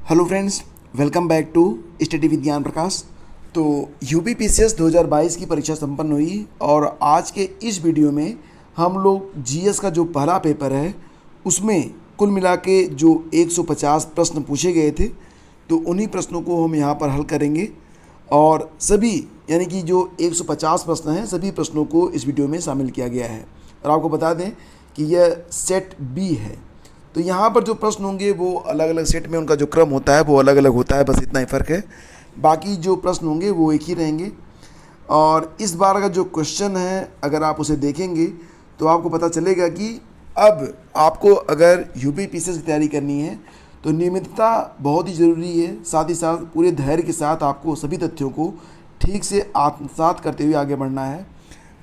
Hello friends, welcome back to study with Gyan Prakash. तो UP PCS 2022 की परीक्षा संपन्न हुई और आज के इस वीडियो में हम लोग जीएस का जो पहला पेपर है उसमें कुल मिला के जो 150 प्रश्न पूछे गए थे तो उन्हीं प्रश्नों को हम यहाँ पर हल करेंगे। और सभी यानी कि जो 150 प्रश्न हैं सभी प्रश्नों को इस वीडियो में शामिल किया गया है। और आपको बता दें कि यह सेट बी है, तो यहाँ पर जो प्रश्न होंगे वो अलग अलग सेट में उनका जो क्रम होता है वो अलग अलग होता है, बस इतना ही फ़र्क है। बाकी जो प्रश्न होंगे वो एक ही रहेंगे। और इस बार का जो क्वेश्चन है अगर आप उसे देखेंगे तो आपको पता चलेगा कि अब आपको अगर यूपी पीसीएस की तैयारी करनी है तो नियमितता बहुत ही ज़रूरी है। साथ ही साथ पूरे धैर्य के साथ आपको सभी तथ्यों को ठीक से आत्मसात करते हुए आगे बढ़ना है।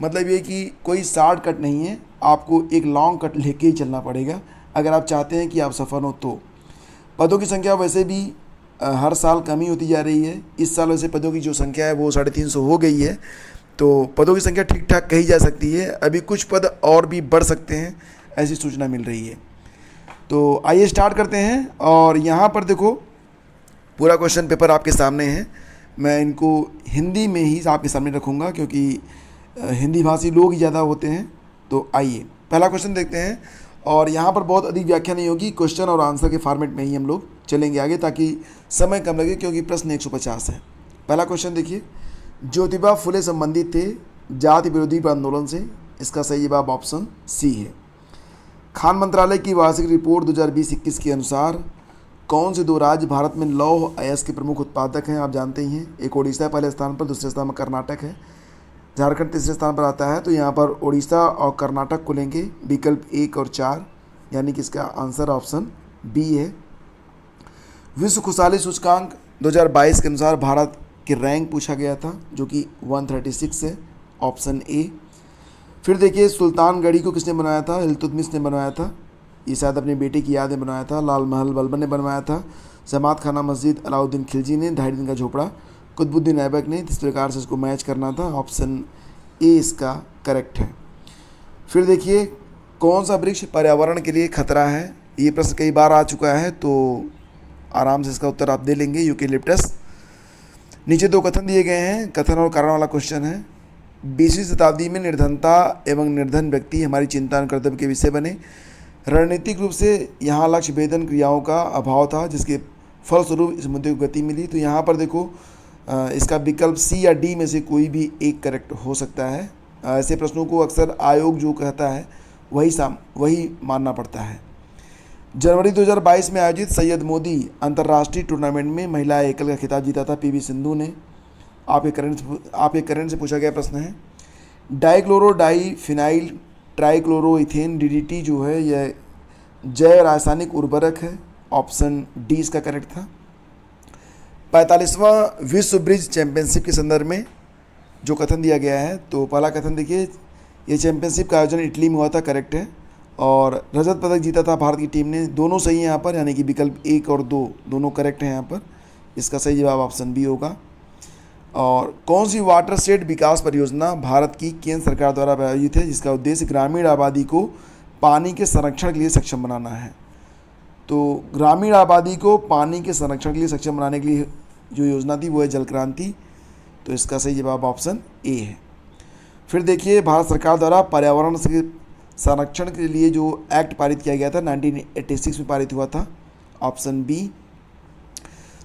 मतलब ये कि कोई शॉर्ट कट नहीं है, आपको एक लॉन्ग कट लेके ही चलना पड़ेगा अगर आप चाहते हैं कि आप सफल हो। तो पदों की संख्या वैसे भी हर साल कम ही होती जा रही है। इस साल वैसे पदों की जो संख्या है वो 350 हो गई है, तो पदों की संख्या ठीक ठाक कही जा सकती है। अभी कुछ पद और भी बढ़ सकते हैं, ऐसी सूचना मिल रही है। तो आइए स्टार्ट करते हैं। और यहाँ पर देखो पूरा क्वेश्चन पेपर आपके सामने है। मैं इनको हिंदी में ही आपके सामने रखूँगा क्योंकि हिंदी भाषी लोग ही ज़्यादा होते हैं। तो आइए पहला क्वेश्चन देखते हैं। और यहाँ पर बहुत अधिक व्याख्या नहीं होगी, क्वेश्चन और आंसर के फॉर्मेट में ही हम लोग चलेंगे आगे ताकि समय कम लगे, क्योंकि प्रश्न 150 है। पहला क्वेश्चन देखिए, ज्योतिबा फुले संबंधित थे जाति विरोधी आंदोलन से। इसका सही जवाब ऑप्शन सी है। खान मंत्रालय की वार्षिक रिपोर्ट 2020-21 के अनुसार कौन से दो राज्य भारत में लौह अयस्क के प्रमुख उत्पादक हैं? आप जानते ही हैं, एक ओडिशा पहले स्थान पर, दूसरे स्थान पर कर्नाटक है, झारखंड तीसरे स्थान पर आता है। तो यहाँ पर उड़ीसा और कर्नाटक को लेंगे, विकल्प 1 और 4, यानी कि इसका आंसर ऑप्शन बी है। विश्व खुशहाली सूचकांक 2022 के अनुसार भारत की रैंक पूछा गया था जो कि 136 है, ऑप्शन ए। फिर देखिए, सुल्तानगढ़ी को किसने बनवाया था? इल्तुतमिश ने बनवाया था। ये शायद अपने बेटे की याद में बनवाया था। लाल महल बलबन ने बनवाया था। जमात खाना मस्जिद अलाउद्दीन खिलजी ने। 2.5 दिन का झोपड़ा कुतुबुद्दीन ऐबक ने। इस प्रकार से इसको मैच करना था, ऑप्शन ए इसका करेक्ट है। फिर देखिए, कौन सा वृक्ष पर्यावरण के लिए खतरा है? ये प्रश्न कई बार आ चुका है तो आराम से इसका उत्तर आप दे लेंगे, यूकेलिप्टस। नीचे दो कथन दिए गए हैं, कथन और कारण वाला क्वेश्चन है। 20वीं शताब्दी में निर्धनता एवं निर्धन व्यक्ति हमारी चिंता और कर्तव्य के विषय बने। रणनीतिक रूप से यहाँ लक्ष्य भेदन क्रियाओं का अभाव था जिसके फलस्वरूप इस मुद्दे को गति मिली। तो यहाँ पर देखो इसका विकल्प सी या डी में से कोई भी एक करेक्ट हो सकता है। ऐसे प्रश्नों को अक्सर आयोग जो कहता है वही मानना पड़ता है। जनवरी 2022 में आयोजित सैयद मोदी अंतर्राष्ट्रीय टूर्नामेंट में महिला एकल का खिताब जीता था पीवी सिंधु ने। आपके करंट से पूछा गया प्रश्न है। डाइक्लोरो डाई फिनाइल ट्राइक्लोरोइथेन डीडीटी जो है यह जैव रासायनिक उर्वरक है, ऑप्शन डी इसका करेक्ट था। 45वां विश्व ब्रिज चैंपियनशिप के संदर्भ में जो कथन दिया गया है, तो पहला कथन देखिए, ये चैंपियनशिप का आयोजन इटली में हुआ था, करेक्ट है। और रजत पदक जीता था भारत की टीम ने। दोनों सही हैं यहाँ पर, यानी कि विकल्प 1 और 2 दोनों करेक्ट हैं यहाँ पर। इसका सही जवाब ऑप्शन बी होगा। और कौन सी वाटरशेड विकास परियोजना भारत की केंद्र सरकार द्वारा प्रायोजित है जिसका उद्देश्य ग्रामीण आबादी को पानी के संरक्षण के लिए सक्षम बनाना है? तो ग्रामीण आबादी को पानी के संरक्षण के लिए सक्षम बनाने के लिए जो योजना थी वो है जल क्रांति। तो इसका सही जवाब ऑप्शन ए है। फिर देखिए, भारत सरकार द्वारा पर्यावरण से संरक्षण के लिए जो एक्ट पारित किया गया था 1986 में पारित हुआ था, ऑप्शन बी।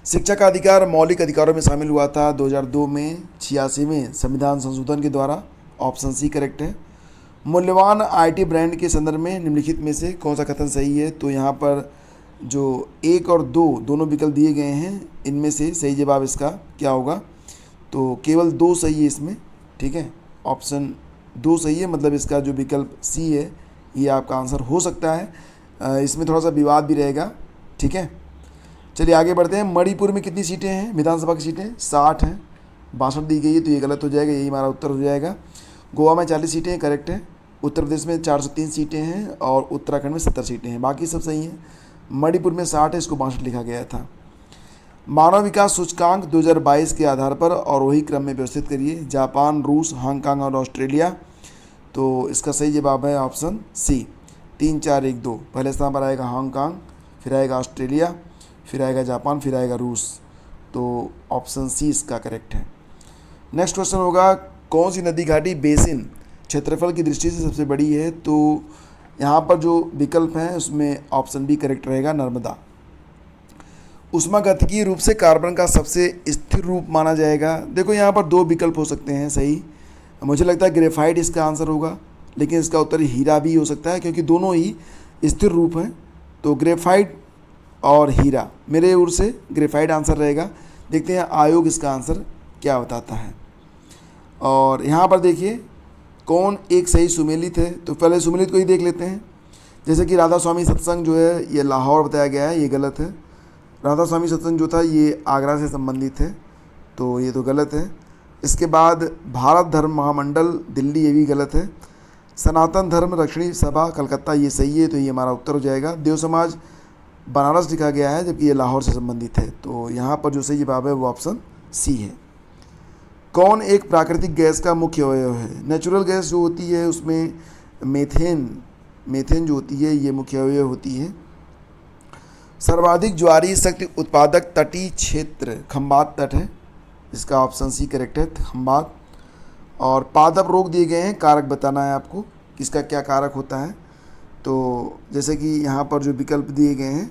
शिक्षा का अधिकार मौलिक अधिकारों में शामिल हुआ था 2002 में 86वें संविधान संशोधन के द्वारा, ऑप्शन सी करेक्ट है। मूल्यवान आईटी ब्रांड के संदर्भ में निम्नलिखित में से कौन सा कथन सही है? तो यहाँ पर जो 1 और 2 दोनों विकल्प दिए गए हैं, इनमें से सही जवाब इसका क्या होगा? तो केवल 2 सही है इसमें, ठीक है, ऑप्शन 2 सही है। मतलब इसका जो विकल्प सी है ये आपका आंसर हो सकता है। इसमें थोड़ा सा विवाद भी रहेगा, ठीक है। चलिए आगे बढ़ते हैं। मणिपुर में कितनी सीटें हैं विधानसभा की सीटें? 60 हैं। 62 दी गई है तो ये गलत हो जाएगा, यही हमारा उत्तर हो जाएगा। गोवा में 40 सीटें हैं, करेक्ट है। उत्तर प्रदेश में 403 सीटें हैं और उत्तराखंड में 70 सीटें हैं, बाकी सब सही हैं। मणिपुर में 60 है, इसको 62 लिखा गया था। मानव विकास सूचकांक 2022 के आधार पर और वही क्रम में व्यवस्थित करिए। जापान, रूस, हांगकांग और ऑस्ट्रेलिया। तो इसका सही जवाब है ऑप्शन सी, 3 4 1 2। पहले स्थान पर आएगा हांगकांग, फिर आएगा ऑस्ट्रेलिया, फिर आएगा जापान, फिर आएगा रूस। तो ऑप्शन सी इसका करेक्ट है। नेक्स्ट क्वेश्चन होगा, कौन सी नदी घाटी बेसिन क्षेत्रफल की दृष्टि से सबसे बड़ी है? तो यहाँ पर जो विकल्प हैं उसमें ऑप्शन बी करेक्ट रहेगा, नर्मदा। ऊष्मागतिकीय रूप से कार्बन का सबसे स्थिर रूप माना जाएगा। देखो यहाँ पर दो विकल्प हो सकते हैं सही। मुझे लगता है ग्रेफाइट इसका आंसर होगा, लेकिन इसका उत्तर हीरा भी हो सकता है क्योंकि दोनों ही स्थिर रूप हैं। तो ग्रेफाइट और हीरा, मेरे ओर से ग्रेफाइट आंसर रहेगा। देखते हैं आयोग इसका आंसर क्या बताता है। और यहाँ पर देखिए कौन एक सही सुमेलित है, तो पहले सुमेलित को ही देख लेते हैं। जैसे कि राधा स्वामी सत्संग जो है ये लाहौर बताया गया है, ये गलत है। राधा स्वामी सत्संग जो था ये आगरा से संबंधित है, तो ये तो गलत है। इसके बाद भारत धर्म महामंडल दिल्ली, ये भी गलत है। सनातन धर्म रक्षणी सभा कलकत्ता, ये सही है, तो ये हमारा उत्तर हो जाएगा। देव समाज बनारस लिखा गया है जबकि ये लाहौर से संबंधित है, तो यहाँ पर जो सही जवाब है वो ऑप्शन सी है। कौन एक प्राकृतिक गैस का मुख्य अवयव है? नेचुरल गैस जो होती है उसमें मीथेन जो होती है ये मुख्य अवयव होती है। सर्वाधिक ज्वारीय शक्ति उत्पादक तटीय क्षेत्र खंबात तट है, इसका ऑप्शन सी करेक्ट है, खंबात। और पादप रोग दिए गए हैं, कारक बताना है आपको किसका क्या कारक होता है। तो जैसे कि यहाँ पर जो विकल्प दिए गए हैं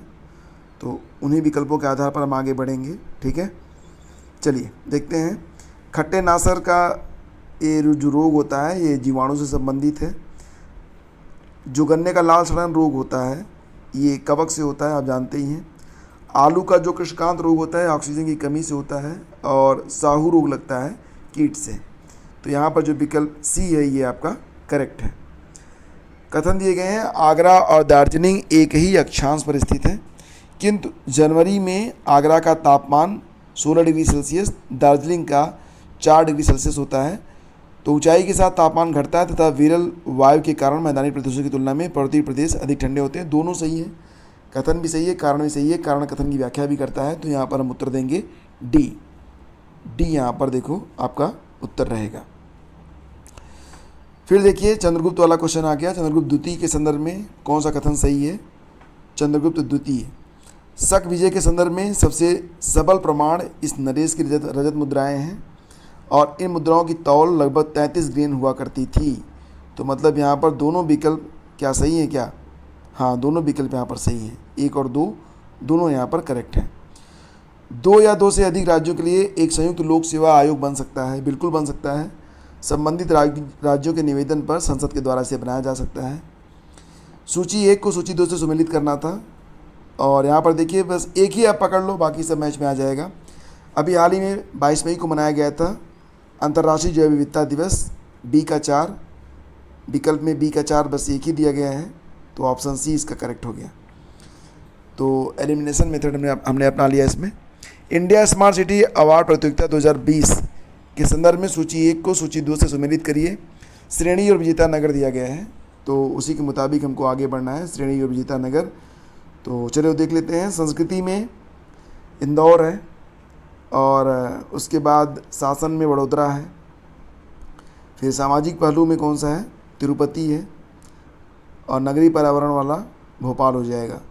तो उन्हीं विकल्पों के आधार पर हम आगे बढ़ेंगे, ठीक है। चलिए देखते हैं। खट्टे नासर का ये जो रोग होता है ये जीवाणु से संबंधित है। जो गन्ने का लाल सड़न रोग होता है ये कवक से होता है, आप जानते ही हैं। आलू का जो कृषकांत रोग होता है ऑक्सीजन की कमी से होता है। और साहू रोग लगता है कीट से। तो यहाँ पर जो विकल्प सी है ये आपका करेक्ट है। कथन दिए गए हैं, आगरा और दार्जिलिंग एक ही अक्षांश पर स्थित है, किंतु जनवरी में आगरा का तापमान 16 डिग्री सेल्सियस, दार्जिलिंग का 4 डिग्री सेल्सियस होता है। तो ऊंचाई के साथ तापमान घटता है तथा विरल वायु के कारण मैदानी प्रदेशों की तुलना में पर्वतीय प्रदेश अधिक ठंडे होते हैं। दोनों सही है, कथन भी सही है, कारण भी सही है। कारण कथन की व्याख्या भी करता है, तो यहाँ पर हम उत्तर देंगे डी। यहाँ पर देखो आपका उत्तर रहेगा। फिर देखिए चंद्रगुप्त वाला क्वेश्चन आ गया। चंद्रगुप्त द्वितीय के संदर्भ में कौन सा कथन सही है? चंद्रगुप्त द्वितीय शक विजय के संदर्भ में सबसे सबल प्रमाण इस नरेश की रजत मुद्राएं हैं और इन मुद्राओं की तौल लगभग 33 ग्रेन हुआ करती थी। तो मतलब यहाँ पर दोनों विकल्प क्या सही है क्या? हाँ, दोनों विकल्प यहाँ पर सही हैं, 1 और 2 दोनों यहाँ पर करेक्ट हैं। 2 या 2 से अधिक राज्यों के लिए एक संयुक्त लोक सेवा आयोग बन सकता है, बिल्कुल बन सकता है। संबंधित राज्यों के निवेदन पर संसद के द्वारा इसे बनाया जा सकता है। सूची 1 को सूची 2 से सुमेलित करना था। और यहाँ पर देखिए बस एक ही आप पकड़ लो, बाकी सब मैच में आ जाएगा। अभी हाल ही में 22 मई को मनाया गया था अंतर्राष्ट्रीय जैव विविधता दिवस। बी का 4 विकल्प में बी का 4 बस एक ही दिया गया है, तो ऑप्शन सी इसका करेक्ट हो गया। तो एलिमिनेशन मेथड हमने अपना लिया इसमें। इंडिया स्मार्ट सिटी अवार्ड प्रतियोगिता 2020 के संदर्भ में सूची 1 को सूची 2 से सुमेलित करिए। श्रेणी और विजेता नगर दिया गया है, तो उसी के मुताबिक हमको आगे बढ़ना है, श्रेणी और विजेता नगर। तो चलिए देख लेते हैं। संस्कृति में इंदौर है और उसके बाद शासन में वडोदरा है। फिर सामाजिक पहलू में कौन सा है? तिरुपति है। और नगरीय पर्यावरण वाला भोपाल हो जाएगा।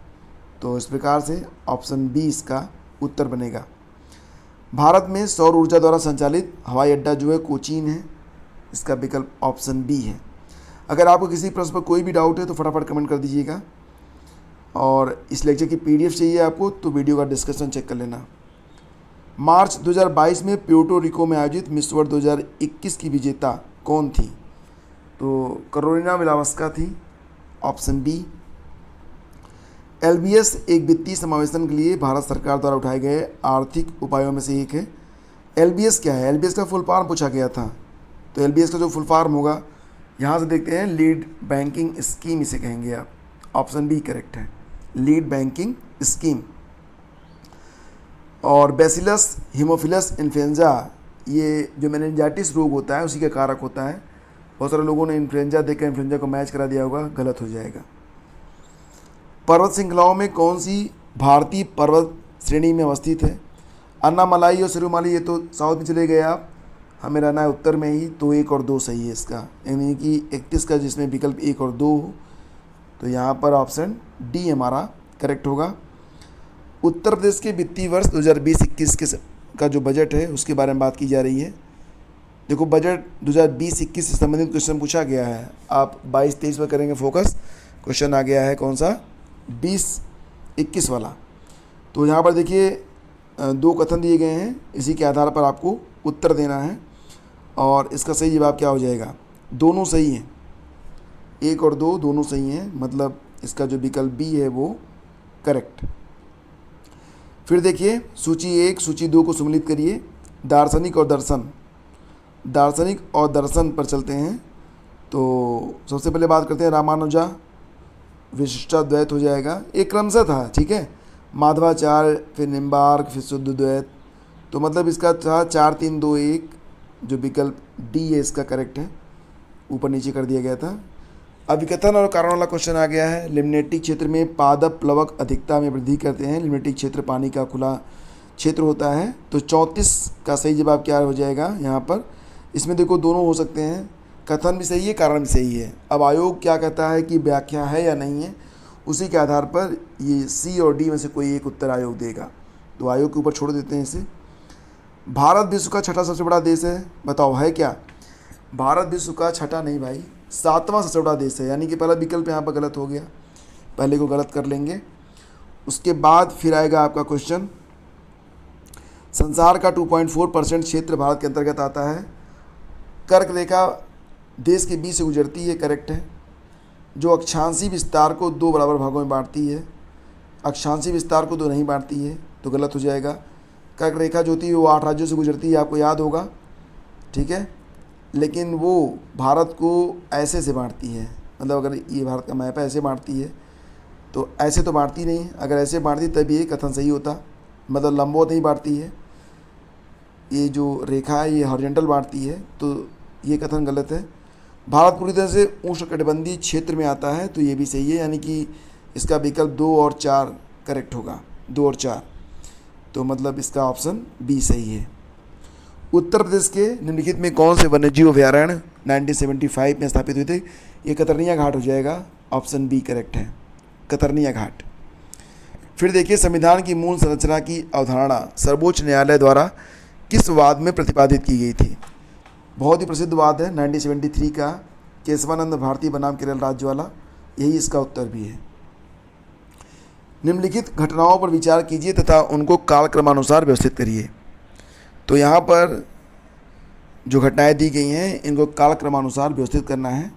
तो इस प्रकार से ऑप्शन बी इसका उत्तर बनेगा। भारत में सौर ऊर्जा द्वारा संचालित हवाई अड्डा जो है कोचीन है, इसका विकल्प ऑप्शन बी है। अगर आपको किसी प्रश्न पर कोई भी डाउट है तो फटाफट कमेंट कर दीजिएगा। और इस लेक्चर की पीडीएफ चाहिए आपको तो वीडियो का डिस्क्रिप्शन चेक कर लेना। मार्च 2022 में प्यूर्टो रिको में आयोजित मिस वर्ल्ड 2021 की विजेता कौन थी? तो करोलिना मिलावस्का थी, ऑप्शन बी। एलबीएस एक वित्तीय समावेशन के लिए भारत सरकार द्वारा उठाए गए आर्थिक उपायों में से एक है। एलबीएस क्या है? एलबीएस का फुल फॉर्म पूछा गया था, तो एलबीएस का जो फुल फॉर्म होगा यहाँ से देखते हैं, लीड बैंकिंग स्कीम इसे कहेंगे आप। ऑप्शन बी करेक्ट है, लीड बैंकिंग स्कीम। और बैसिलस हीमोफिलस इन्फ्लुएंजा, ये जो मेनिंजाइटिस रोग होता है उसी का कारक होता है। बहुत सारे लोगों ने इन्फ्लुएंजा देखकर इन्फ्लुएंजा को मैच करा दिया होगा, गलत हो जाएगा। पर्वत श्रृंखलाओं में कौन सी भारतीय पर्वत श्रेणी में अवस्थित है? अन्नामलाई और सिरुमाली, ये तो साउथ में चले गए आप, हमें रहना है उत्तर में ही। तो 1 और 2 सही है इसका, यानी कि 31 का जिसमें विकल्प 1 और 2 हो, तो यहाँ पर ऑप्शन डी हमारा करेक्ट होगा। उत्तर प्रदेश के वित्तीय वर्ष 2020-21 के का जो बजट है उसके बारे में बात की जा रही है। देखो बजट 2020-21 से संबंधित क्वेश्चन पूछा गया है। आप 22-23 पर करेंगे फोकस। क्वेश्चन आ गया है कौन सा, 20-21 वाला। तो यहाँ पर देखिए 2 कथन दिए गए हैं, इसी के आधार पर आपको उत्तर देना है और इसका सही जवाब क्या हो जाएगा, दोनों सही हैं, 1 और 2 दोनों सही हैं, मतलब इसका जो विकल्प बी है वो करेक्ट। फिर देखिए सूची 1 सूची 2 को सम्मिलित करिए। दार्शनिक और दर्शन, दार्शनिक और दर्शन पर चलते हैं। तो सबसे पहले बात करते हैं रामानुजा, विशिष्टाद्वैत हो जाएगा, एक क्रमशः था, ठीक है, माधवाचार्य, फिर निम्बार्क, फिर शुद्ध द्वैत। तो मतलब इसका था 4 3 2 1, जो विकल्प डी है इसका करेक्ट है, ऊपर नीचे कर दिया गया था। अभिकथन और कारण वाला क्वेश्चन आ गया है। लिम्नेटिक क्षेत्र में पादप प्लवक अधिकता में वृद्धि करते हैं। लिम्नेटिक क्षेत्र पानी का खुला क्षेत्र होता है। तो 34 का सही जवाब क्या हो जाएगा यहाँ पर। इसमें देखो दोनों हो सकते हैं, कथन भी सही है, कारण भी सही है। अब आयोग क्या कहता है कि व्याख्या है या नहीं है, उसी के आधार पर ये सी और डी में से कोई एक उत्तर आयोग देगा। तो आयोग के ऊपर छोड़ देते हैं इसे। भारत विश्व का छठा सबसे बड़ा देश है, बताओ है क्या। भारत विश्व का छठा नहीं भाई, 7वां सबसे बड़ा देश है, यानी कि पहला विकल्प यहाँ पर गलत हो गया, पहले को गलत कर लेंगे। उसके बाद फिर आएगा आपका क्वेश्चन, संसार का 2.4% क्षेत्र भारत के अंतर्गत आता है। कर्क रेखा देश के बीच से गुजरती है, करेक्ट है। जो अक्षांशी विस्तार को 2 बराबर भागों में बांटती है, अक्षांशी विस्तार को 2 नहीं बांटती है, तो गलत हो जाएगा। कर्क रेखा जो होती है वो 8 राज्यों से गुजरती है, आपको याद होगा, ठीक है, लेकिन वो भारत को ऐसे से बांटती है, मतलब अगर ये भारत का मैप है ऐसे बांटती है, तो ऐसे तो बांटती नहीं। अगर ऐसे बांटती तभी ये कथन सही होता, मतलब लंबवत नहीं बांटती है, ये जो रेखा है ये हॉरिजॉन्टल बांटती है, तो ये कथन गलत है। भारत पूरी तरह से उष्णकटिबंधीय क्षेत्र में आता है, तो ये भी सही है, यानी कि इसका विकल्प 2 और 4 करेक्ट होगा, 2 और 4, तो मतलब इसका ऑप्शन बी सही है। उत्तर प्रदेश के निम्नलिखित में कौन से वन्यजीव अभयारण्य 1975 में स्थापित हुए थे, ये कतरनिया घाट हो जाएगा, ऑप्शन बी करेक्ट है, कतरनिया घाट। फिर देखिए संविधान की मूल संरचना की अवधारणा सर्वोच्च न्यायालय द्वारा किस वाद में प्रतिपादित की गई थी। बहुत ही प्रसिद्ध वाद है 1973 का, केशवानंद भारती बनाम केरल राज्य वाला, यही इसका उत्तर भी है। निम्नलिखित घटनाओं पर विचार कीजिए तथा उनको कालक्रमानुसार व्यवस्थित करिए। तो यहाँ पर जो घटनाएं दी गई हैं इनको कालक्रमानुसार व्यवस्थित करना है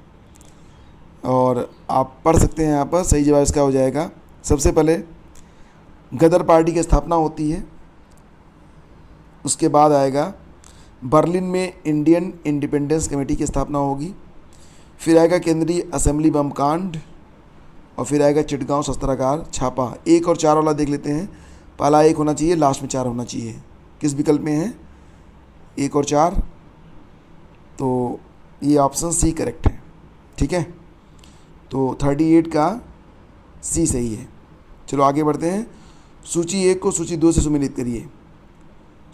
और आप पढ़ सकते हैं। यहाँ पर सही जवाब इसका हो जाएगा, सबसे पहले गदर पार्टी की स्थापना होती है, उसके बाद आएगा बर्लिन में इंडियन इंडिपेंडेंस कमेटी की स्थापना होगी, फिर आएगा केंद्रीय असेंबली बम कांड, और फिर आएगा चिटगांव शस्त्रागार छापा। 1 और 4 वाला देख लेते हैं, पहला 1 होना चाहिए, लास्ट में 4 होना चाहिए। किस विकल्प में है 1 और 4, तो ये ऑप्शन सी करेक्ट है, ठीक है। तो 38 का सी सही है। चलो आगे बढ़ते हैं। सूची 1 को सूची 2 से सम्मिलित करिए।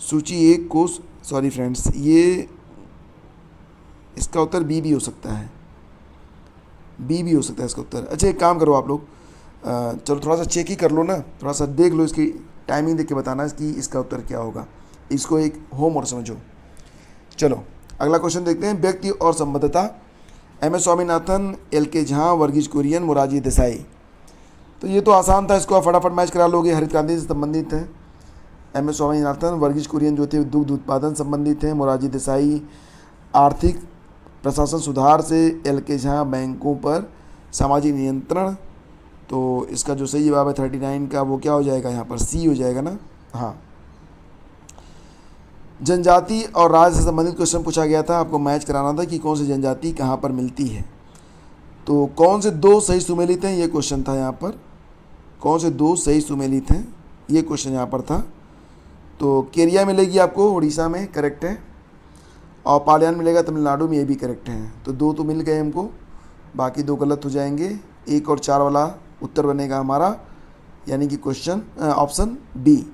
सूची 1 को, सॉरी फ्रेंड्स, ये इसका उत्तर बी भी हो सकता है, बी भी हो सकता है इसका उत्तर। अच्छा एक काम करो आप लोग, चलो थोड़ा सा चेक ही कर लो ना, थोड़ा सा देख लो, इसकी टाइमिंग देख के बताना कि इसका उत्तर क्या होगा, इसको एक होमवर्क समझो। चलो अगला क्वेश्चन देखते हैं। व्यक्ति और संबद्धता, एम एस स्वामीनाथन, एल के झा, वर्गीज कुरियन, मोरारजी देसाई। तो ये तो आसान था, इसको आप फटाफट मैच करा लोगे, हरित क्रांति से संबंधित है। एम एस स्वामीनाथन, वर्गीज कुरियन जो थे दुग्ध उत्पादन संबंधित हैं, मोरारजी देसाई आर्थिक प्रशासन सुधार से, एल के झा बैंकों पर सामाजिक नियंत्रण। तो इसका जो सही जवाब है 39 का, वो क्या हो जाएगा यहाँ पर, सी हो जाएगा ना। हाँ, जनजाति और राज्य से संबंधित क्वेश्चन पूछा गया था, आपको मैच कराना था कि कौन सी जनजाति कहाँ पर मिलती है। तो कौन से 2 सही सुमेलित हैं, ये क्वेश्चन था यहाँ पर, कौन से 2 सही सुमेलित हैं, ये क्वेश्चन यहाँ पर था। तो केरिया मिलेगी आपको उड़ीसा में, करेक्ट है, और पालियान मिलेगा तमिलनाडु में, ये भी करेक्ट है। तो 2 तो मिल गए हमको, बाकी 2 गलत हो जाएंगे। 1 और 4 वाला उत्तर बनेगा हमारा, यानी कि क्वेश्चन ऑप्शन बी।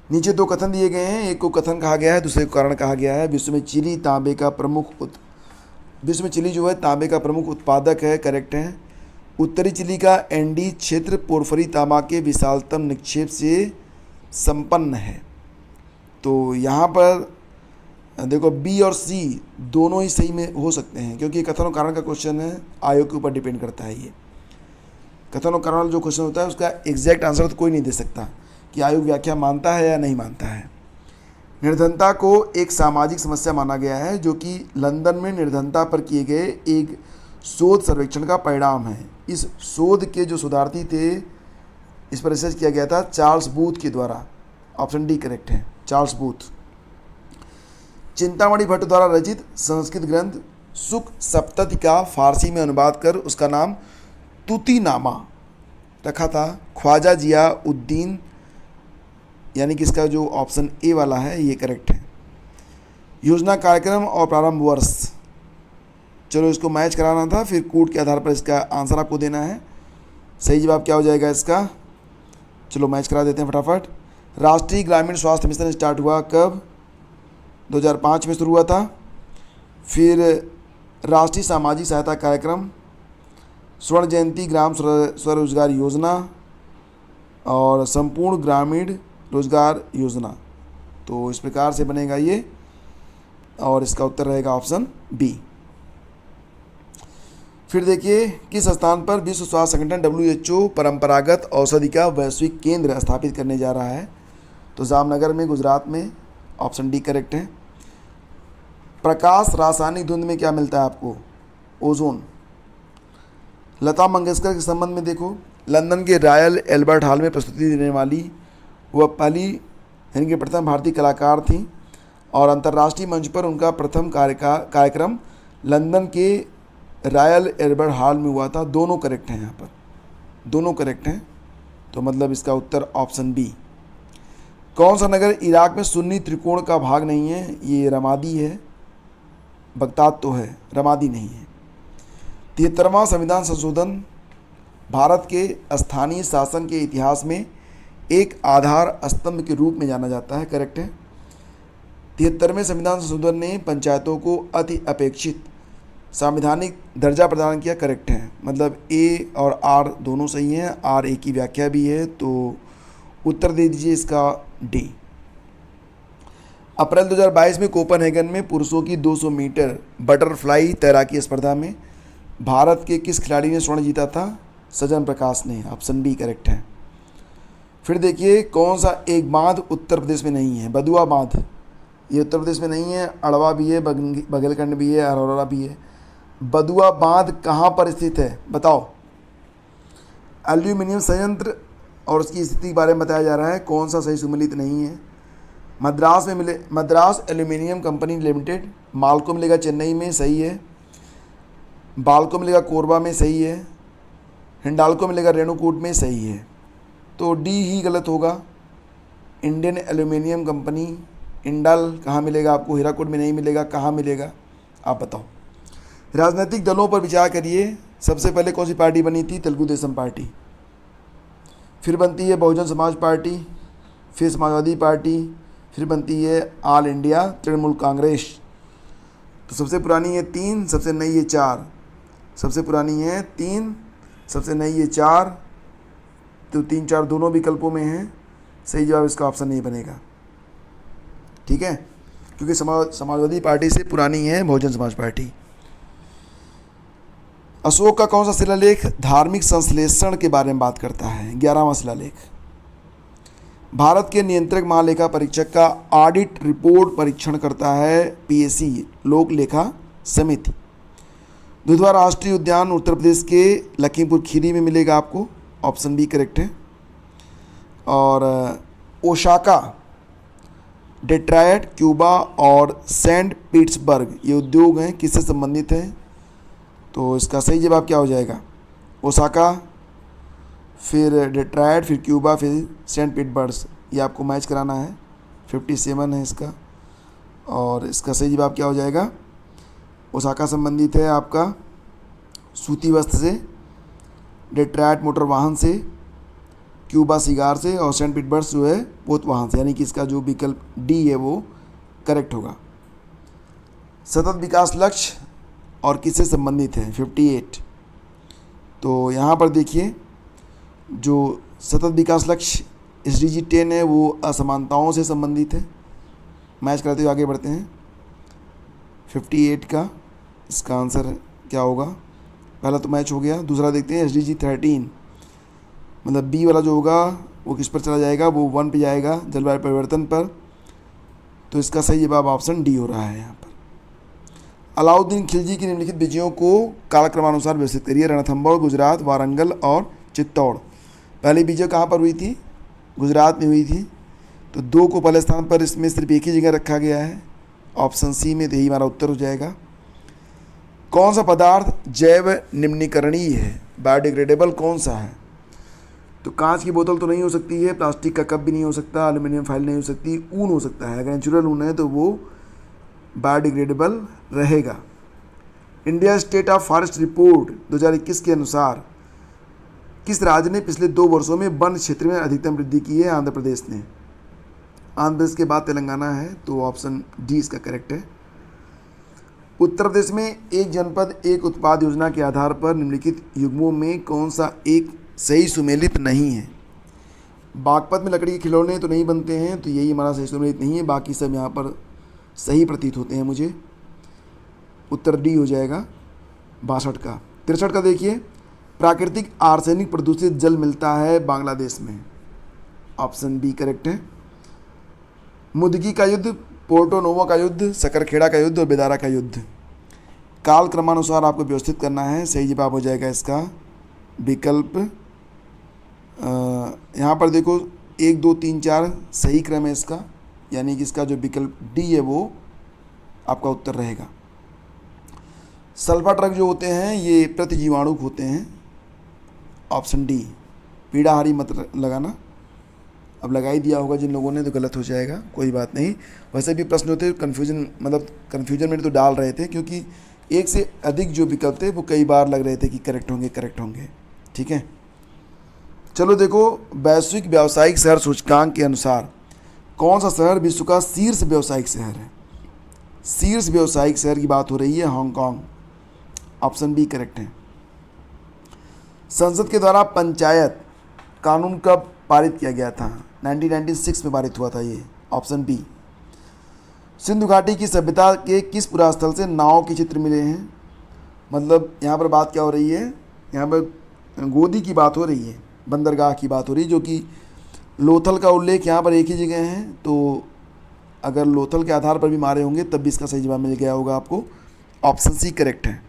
नीचे 2 कथन दिए गए हैं, एक को कथन कहा गया है, दूसरे को कारण कहा गया है। विश्व में चिली तांबे का प्रमुख विश्व में चिली जो है तांबे का प्रमुख उत्पादक है, करेक्ट है। उत्तरी चिली का एंडी क्षेत्र पोर्फरी तांबा के विशालतम निक्षेप से संपन्न है। तो यहाँ पर देखो बी और सी दोनों ही सही में हो सकते हैं, क्योंकि कथन और कारण का क्वेश्चन है, आयोग के ऊपर डिपेंड करता है। ये कथन और कारण वाला जो क्वेश्चन होता है उसका एग्जैक्ट आंसर तो कोई नहीं दे सकता कि आयोग व्याख्या मानता है या नहीं मानता है। निर्धनता को एक सामाजिक समस्या माना गया है, जो कि लंदन में निर्धनता पर किए गए एक शोध सर्वेक्षण का परिणाम है। इस शोध के जो शोधार्थी थे, इस पर रिसर्च किया गया था चार्ल्स बूथ के द्वारा। ऑप्शन डी करेक्ट है, चार्ल्स बूथ। चिंतामणि भट्ट द्वारा रचित संस्कृत ग्रंथ सुख सप्तति का फारसी में अनुवाद कर उसका नाम तुतीनामा रखा था ख्वाजा जिया उद्दीन, यानी कि इसका जो ऑप्शन ए वाला है ये करेक्ट है। योजना, कार्यक्रम और प्रारंभ वर्ष, चलो इसको मैच कराना था, फिर कोड के आधार पर इसका आंसर आपको देना है। सही जवाब क्या हो जाएगा इसका, चलो मैच करा देते हैं फटाफट। राष्ट्रीय ग्रामीण स्वास्थ्य मिशन स्टार्ट हुआ कब? 2005 में शुरू हुआ था। फिर राष्ट्रीय सामाजिक सहायता कार्यक्रम, स्वर्ण जयंती ग्राम स्वरोजगार योजना और संपूर्ण ग्रामीण रोजगार योजना। तो इस प्रकार से बनेगा ये, और इसका उत्तर रहेगा ऑप्शन बी। फिर देखिए, किस स्थान पर विश्व स्वास्थ्य संगठन WHO परंपरागत औषधि का वैश्विक केंद्र स्थापित करने जा रहा है? तो जामनगर में, गुजरात में। ऑप्शन डी करेक्ट है। प्रकाश रासायनिक धुंध में क्या मिलता है आपको? ओजोन। लता मंगेशकर के संबंध में देखो, लंदन के रॉयल एल्बर्ट हॉल में प्रस्तुति देने वाली वह पहली यानी कि प्रथम भारतीय कलाकार थी, और अंतर्राष्ट्रीय मंच पर उनका प्रथम कार्यक्रम लंदन के रॉयल एल्बर्ट हॉल में हुआ था। दोनों करेक्ट हैं, यहाँ पर दोनों करेक्ट हैं। तो मतलब इसका उत्तर ऑप्शन बी। कौन सा नगर इराक में सुन्नी त्रिकोण का भाग नहीं है? ये रमादी है, बगदाद तो है, रमादी नहीं है। 73वां संविधान संशोधन भारत के स्थानीय शासन के इतिहास में एक आधार स्तंभ के रूप में जाना जाता है, करेक्ट है। 73वें संविधान संशोधन ने पंचायतों को अति अपेक्षित संवैधानिक दर्जा प्रदान किया, करेक्ट है। मतलब ए और आर दोनों सही हैं, आर ए की व्याख्या भी है, तो उत्तर दे दीजिए इसका डी। अप्रैल 2022 में कोपेनहेगन में पुरुषों की 200 मीटर बटरफ्लाई तैराकी स्पर्धा में भारत के किस खिलाड़ी ने स्वर्ण जीता था? सजन प्रकाश ने। ऑप्शन बी करेक्ट है। फिर देखिए, कौन सा एक बांध उत्तर प्रदेश में नहीं है? बदुआ बांध, ये उत्तर प्रदेश में नहीं है। अड़वा भी है, बघेलखंड भी है, अरोरा भी है। बदुआ बांध कहाँ पर स्थित है बताओ? एल्यूमिनियम संयंत्र और उसकी स्थिति के बारे में बताया जा रहा है। कौन सा सही सुमेलित नहीं है? मद्रास में मिले, मद्रास एल्यूमिनियम कंपनी लिमिटेड। माल को मिलेगा चेन्नई में, सही है। बाल को मिलेगा कोरबा में, सही है। हिंडाल को मिलेगा रेणुकूट में, सही है। तो डी ही गलत होगा। इंडियन एल्यूमिनियम कंपनी इंडल कहाँ मिलेगा आपको? हीराकुड में नहीं मिलेगा, कहाँ मिलेगा आप बताओ। राजनीतिक दलों पर विचार करिए। सबसे पहले कौन सी पार्टी बनी थी? तेलुगु देशम पार्टी। फिर बनती है बहुजन समाज पार्टी, फिर समाजवादी पार्टी, फिर बनती है ऑल इंडिया तृणमूल कांग्रेस। तो सबसे पुरानी है 3, सबसे नई है 4। सबसे पुरानी है 3, सबसे नई है 4। तो 3, 4 दोनों विकल्पों में हैं। सही जवाब इसका ऑप्शन नहीं बनेगा, ठीक है, क्योंकि समाजवादी पार्टी से पुरानी है बहुजन समाज पार्टी। अशोक का कौन सा शिलालेख धार्मिक संश्लेषण के बारे में बात करता है? 11वां शिलालेख। भारत के नियंत्रक महालेखा परीक्षक का ऑडिट रिपोर्ट परीक्षण करता है PSC, लोक लेखा समिति। दुधवा राष्ट्रीय उद्यान उत्तर प्रदेश के लखीमपुर खीरी में मिलेगा आपको। ऑप्शन बी करेक्ट है। और ओसाका, डेट्रॉयट, क्यूबा और सेंट पीटर्सबर्ग ये उद्योग हैं, किससे संबंधित हैं? तो इसका सही जवाब क्या हो जाएगा? ओसाका, फिर डेट्रॉयट, फिर क्यूबा, फिर सेंट पीटर्सबर्ग। ये आपको मैच कराना है। 57 है इसका, और इसका सही जवाब क्या हो जाएगा? ओसाका संबंधित है आपका सूती वस्त्र से, डेट्रॉयट मोटर वाहन से, क्यूबा सिगार से, और सेंट पीटर्सबर्ग जो है पोत वाहन से। यानी कि इसका जो विकल्प डी है वो करेक्ट होगा। सतत विकास लक्ष्य और किससे संबंधित है? 58। तो यहाँ पर देखिए जो सतत विकास लक्ष्य SDG 10 है वो असमानताओं से संबंधित है। मैच करते हुए आगे बढ़ते हैं। 58 का इसका आंसर क्या होगा? पहला तो मैच हो गया। दूसरा देखते हैं SDG 13, मतलब बी वाला जो होगा वो किस पर चला जाएगा? वो 1 पे जाएगा, जलवायु परिवर्तन पर। तो इसका सही जवाब ऑप्शन डी हो रहा है यहाँ पर। अलाउद्दीन खिलजी की निम्नलिखित विजयों को कालक्रमानुसार व्यवस्थित करिए। रणथंबोर, गुजरात, वारंगल और चित्तौड़। पहली विजय कहाँ पर हुई थी? गुजरात में हुई थी। तो 2 को पहले स्थान पर इसमें सिर्फ एक ही जगह रखा गया है, ऑप्शन सी में। तो यही हमारा उत्तर हो जाएगा। कौन सा पदार्थ जैव निम्नीकरणीय है? बायोडिग्रेडेबल कौन सा है? तो कांच की बोतल तो नहीं हो सकती है, प्लास्टिक का कप भी नहीं हो सकता, एल्यूमिनियम फाइल नहीं हो सकती, ऊन हो सकता है। अगर नेचुरल ऊन है तो वो बायोडिग्रेडेबल रहेगा। India state of forest report 2021 के अनुसार किस राज्य ने पिछले 2 वर्षों में वन क्षेत्र में अधिकतम वृद्धि की है? आंध्र प्रदेश ने। आंध्र प्रदेश के बाद तेलंगाना है, तो ऑप्शन डी इसका करेक्ट है। उत्तर प्रदेश में एक जनपद एक उत्पाद योजना के आधार पर निम्नलिखित युग्मों में कौन सा एक सही सुमेलित नहीं है? बागपत में लकड़ी के खिलौने तो नहीं बनते हैं, तो यही हमारा सही सुमेलित नहीं है। बाकी सब यहाँ पर सही प्रतीत होते हैं मुझे। उत्तर डी हो जाएगा 62 का। 63 का देखिए, प्राकृतिक आर्सेनिक प्रदूषित जल मिलता है बांग्लादेश में। ऑप्शन बी करेक्ट है। मुदगी का युद्ध, पोर्टो नोवो का युद्ध, सकरखेड़ा का युद्ध और बेदारा का युद्ध। काल क्रमानुसार आपको व्यवस्थित करना है। सही जवाब हो जाएगा इसका विकल्प। यहाँ पर देखो 1 2 3 4 सही क्रम है इसका, यानी कि इसका जो विकल्प डी है वो आपका उत्तर रहेगा। सल्फा ड्रग जो होते हैं ये प्रतिजीवाणुक होते हैं। Option D. पीड़ाहारी मत लगाना, अब लगा ही दिया होगा जिन लोगों ने, तो गलत हो जाएगा, कोई बात नहीं। वैसे भी प्रश्न होते कन्फ्यूजन, मतलब कन्फ्यूजन में तो डाल रहे थे, क्योंकि एक से अधिक जो विकल्प थे वो कई बार लग रहे थे कि करेक्ट होंगे। ठीक है, चलो देखो, वैश्विक व्यावसायिक शहर सूचकांक के अनुसार कौन सा शहर विश्व का शीर्ष व्यावसायिक शहर है? शीर्ष व्यावसायिक शहर की बात हो रही है हांगकांग। ऑप्शन बी करेक्ट है। संसद के द्वारा पंचायत कानून कब पारित किया गया था? 1996 में पारित हुआ था ये। Option B. सिंधु घाटी की सभ्यता के किस पुरास्थल से नाव के चित्र मिले हैं? मतलब यहाँ पर बात क्या हो रही है? यहाँ पर गोदी की बात हो रही है, बंदरगाह की बात हो रही है, जो कि लोथल का उल्लेख यहाँ पर एक ही जगह है। तो अगर लोथल के आधार पर भी मारे होंगे तब भी इसका सही जवाब मिल गया होगा आपको। ऑप्शन सी करेक्ट है।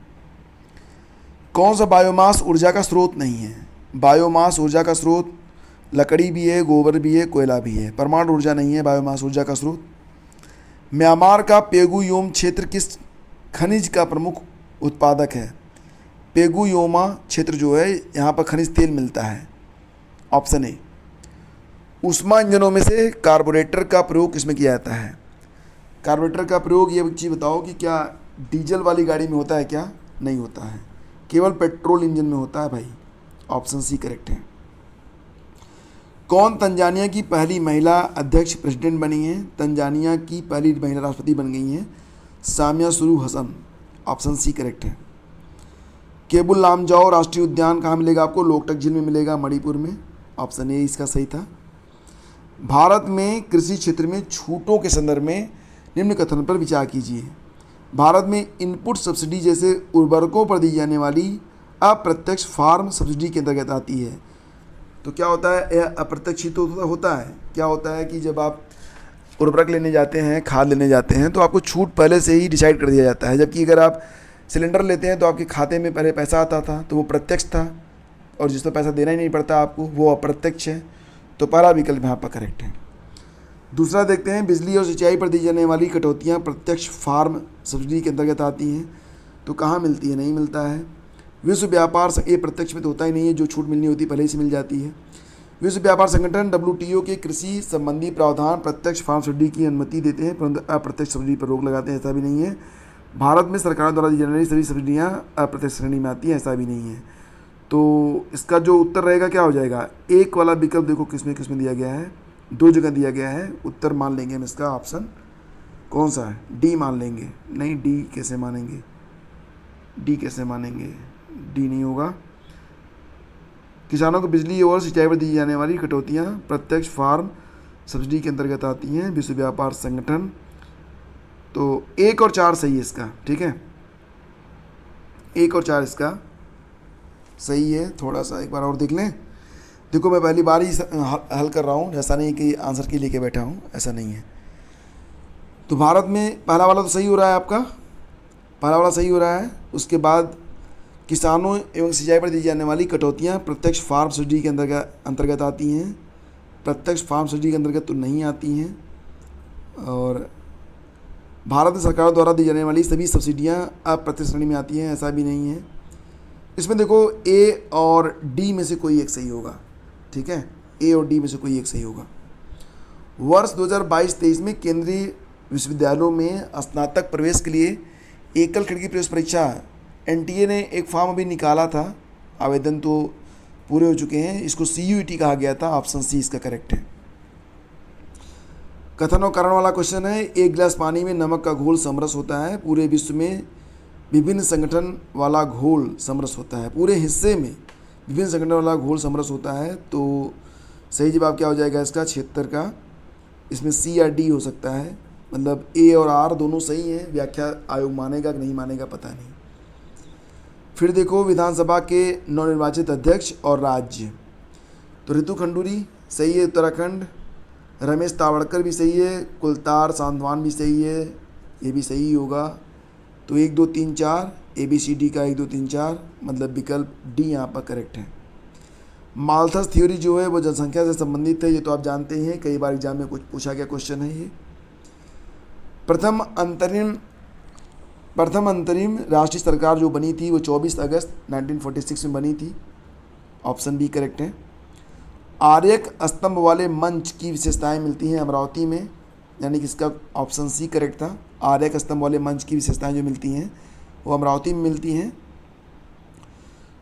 कौन सा बायोमास ऊर्जा का स्रोत नहीं है? बायोमास ऊर्जा का स्रोत लकड़ी भी है, गोबर भी है, कोयला भी है। परमाणु ऊर्जा नहीं है बायोमास ऊर्जा का स्रोत। म्यांमार का पेगुयोम क्षेत्र किस खनिज का प्रमुख उत्पादक है? पेगुयोमा क्षेत्र जो है यहाँ पर खनिज तेल मिलता है। Option A. ऊष्मा इंजनों में से कार्बोरेटर का प्रयोग किसमें किया जाता है? कार्बोरेटर का प्रयोग, ये चीज़ बताओ कि क्या डीजल वाली गाड़ी में होता है क्या? नहीं होता है, केवल पेट्रोल इंजन में होता है भाई। ऑप्शन सी करेक्ट है। कौन तंजानिया की पहली महिला अध्यक्ष प्रेसिडेंट बनी है? तंजानिया की पहली महिला राष्ट्रपति बन गई हैं Samia Sulu Hasan. Option C correct है। केबुल लामजाओ राष्ट्रीय उद्यान कहाँ मिलेगा आपको? लोकटक झील में मिलेगा, मणिपुर में। ऑप्शन ए इसका सही था। भारत में कृषि क्षेत्र में छूटों के संदर्भ में निम्न कथन पर विचार कीजिए। भारत में इनपुट सब्सिडी जैसे उर्वरकों पर दी जाने वाली अप्रत्यक्ष फार्म सब्सिडी के अंतर्गत आती है। तो क्या होता है? यह अप्रत्यक्ष ही तो होता है। क्या होता है कि जब आप उर्वरक लेने जाते हैं, खाद लेने जाते हैं, तो आपको छूट पहले से ही डिसाइड कर दिया जाता है। जबकि अगर आप सिलेंडर लेते हैं तो आपके खाते में पहले पैसा आता था, तो वो प्रत्यक्ष था, और जिस पर पैसा देना ही नहीं पड़ता आपको, वो अप्रत्यक्ष है। तो पहला विकल्प यहाँ पर करेक्ट है। दूसरा देखते हैं, बिजली और सिंचाई पर दी जाने वाली कटौतियाँ प्रत्यक्ष फार्म सब्सिडी के अंतर्गत आती हैं, तो कहाँ मिलती है? नहीं मिलता है। विश्व व्यापार ये प्रत्यक्ष में तो होता ही नहीं है, जो छूट मिलनी होती पहले ही से मिल जाती है। विश्व व्यापार संगठन WTO के कृषि संबंधी प्रावधान प्रत्यक्ष फार्म सब्सिडी की अनुमति देते हैं, परंतु अप्रत्यक्ष सब्सिडी पर रोक लगाते हैं, ऐसा भी नहीं है। भारत में सरकार द्वारा दी जाने वाली सभी सब्सिडियाँ अप्रत्यक्ष श्रेणी में आती हैं, ऐसा भी नहीं है। तो इसका जो उत्तर रहेगा क्या हो जाएगा? एक वाला विकल्प देखो किसमें किसमें दिया गया है, 2 जगह दिया गया है। उत्तर मान लेंगे हम इसका ऑप्शन कौन सा है? डी मान लेंगे। नहीं, डी कैसे मानेंगे? डी कैसे मानेंगे? डी नहीं होगा। किसानों को बिजली और सिंचाई पर दी जाने वाली कटौतियाँ प्रत्यक्ष फार्म सब्सिडी के अंतर्गत आती हैं। विश्व व्यापार संगठन, तो 1 और 4 सही है इसका, ठीक है, 1 और 4 इसका सही है। थोड़ा सा एक बार और देख लें। देखो मैं पहली बार ही हल कर रहा हूँ, ऐसा नहीं कि आंसर की लेके बैठा हूँ, ऐसा नहीं है। तो भारत में पहला वाला तो सही हो रहा है आपका, पहला वाला सही हो रहा है। उसके बाद किसानों एवं सिंचाई पर दी जाने वाली कटौतियाँ प्रत्यक्ष फार्म सब्सिडी के अंतर्गत आती हैं। प्रत्यक्ष फार्म सब्सिडी के अंतर्गत तो नहीं आती हैं। और भारत सरकार द्वारा दी जाने वाली सभी सब्सिडियाँ अप्रत्यक्ष श्रेणी में आती हैं, ऐसा भी नहीं है। इसमें देखो ए और डी में से कोई एक सही होगा, ठीक है, ए और डी में से कोई एक सही होगा। वर्ष 2022-23 में केंद्रीय विश्वविद्यालयों में स्नातक प्रवेश के लिए एकल खिड़की प्रवेश परीक्षा एनटीए ने एक फॉर्म अभी निकाला था, आवेदन तो पूरे हो चुके हैं। इसको सीयूईटी कहा गया था, ऑप्शन सी इसका करेक्ट है। कथन और कारण वाला क्वेश्चन है। एक गिलास पानी में नमक का घोल समरस होता है। पूरे विश्व में विभिन्न संगठन वाला घोल समरस होता है। पूरे हिस्से में विभिन्न संगठन वाला घोल समरस होता है। तो सही जवाब क्या हो जाएगा इसका, 76 का। इसमें सी या डी हो सकता है, मतलब ए और आर दोनों सही हैं। व्याख्या आयोग मानेगा कि नहीं मानेगा पता नहीं। फिर देखो विधानसभा के नवनिर्वाचित अध्यक्ष और राज्य, तो ऋतु खंडूरी सही है उत्तराखंड, रमेश तावड़कर भी सही है, कुलतार सांधवान भी सही है, ये भी सही होगा। तो 1 2 3 4 ABCD का 1 2 3 4, मतलब विकल्प डी यहाँ पर करेक्ट है। माल्थस थ्योरी जो है वो जनसंख्या से संबंधित है, ये तो आप जानते हैं, कई बार एग्जाम में कुछ पूछा गया क्वेश्चन है ये। प्रथम अंतरिम राष्ट्रीय सरकार जो बनी थी वो 24 अगस्त 1946 में बनी थी, ऑप्शन बी करेक्ट है। आर्यक स्तंभ वाले मंच की विशेषताएं मिलती हैं अमरावती में, यानी कि इसका ऑप्शन सी करेक्ट था। आर्यक स्तंभ वाले मंच की विशेषताएं जो मिलती हैं वो अमरावती में मिलती हैं।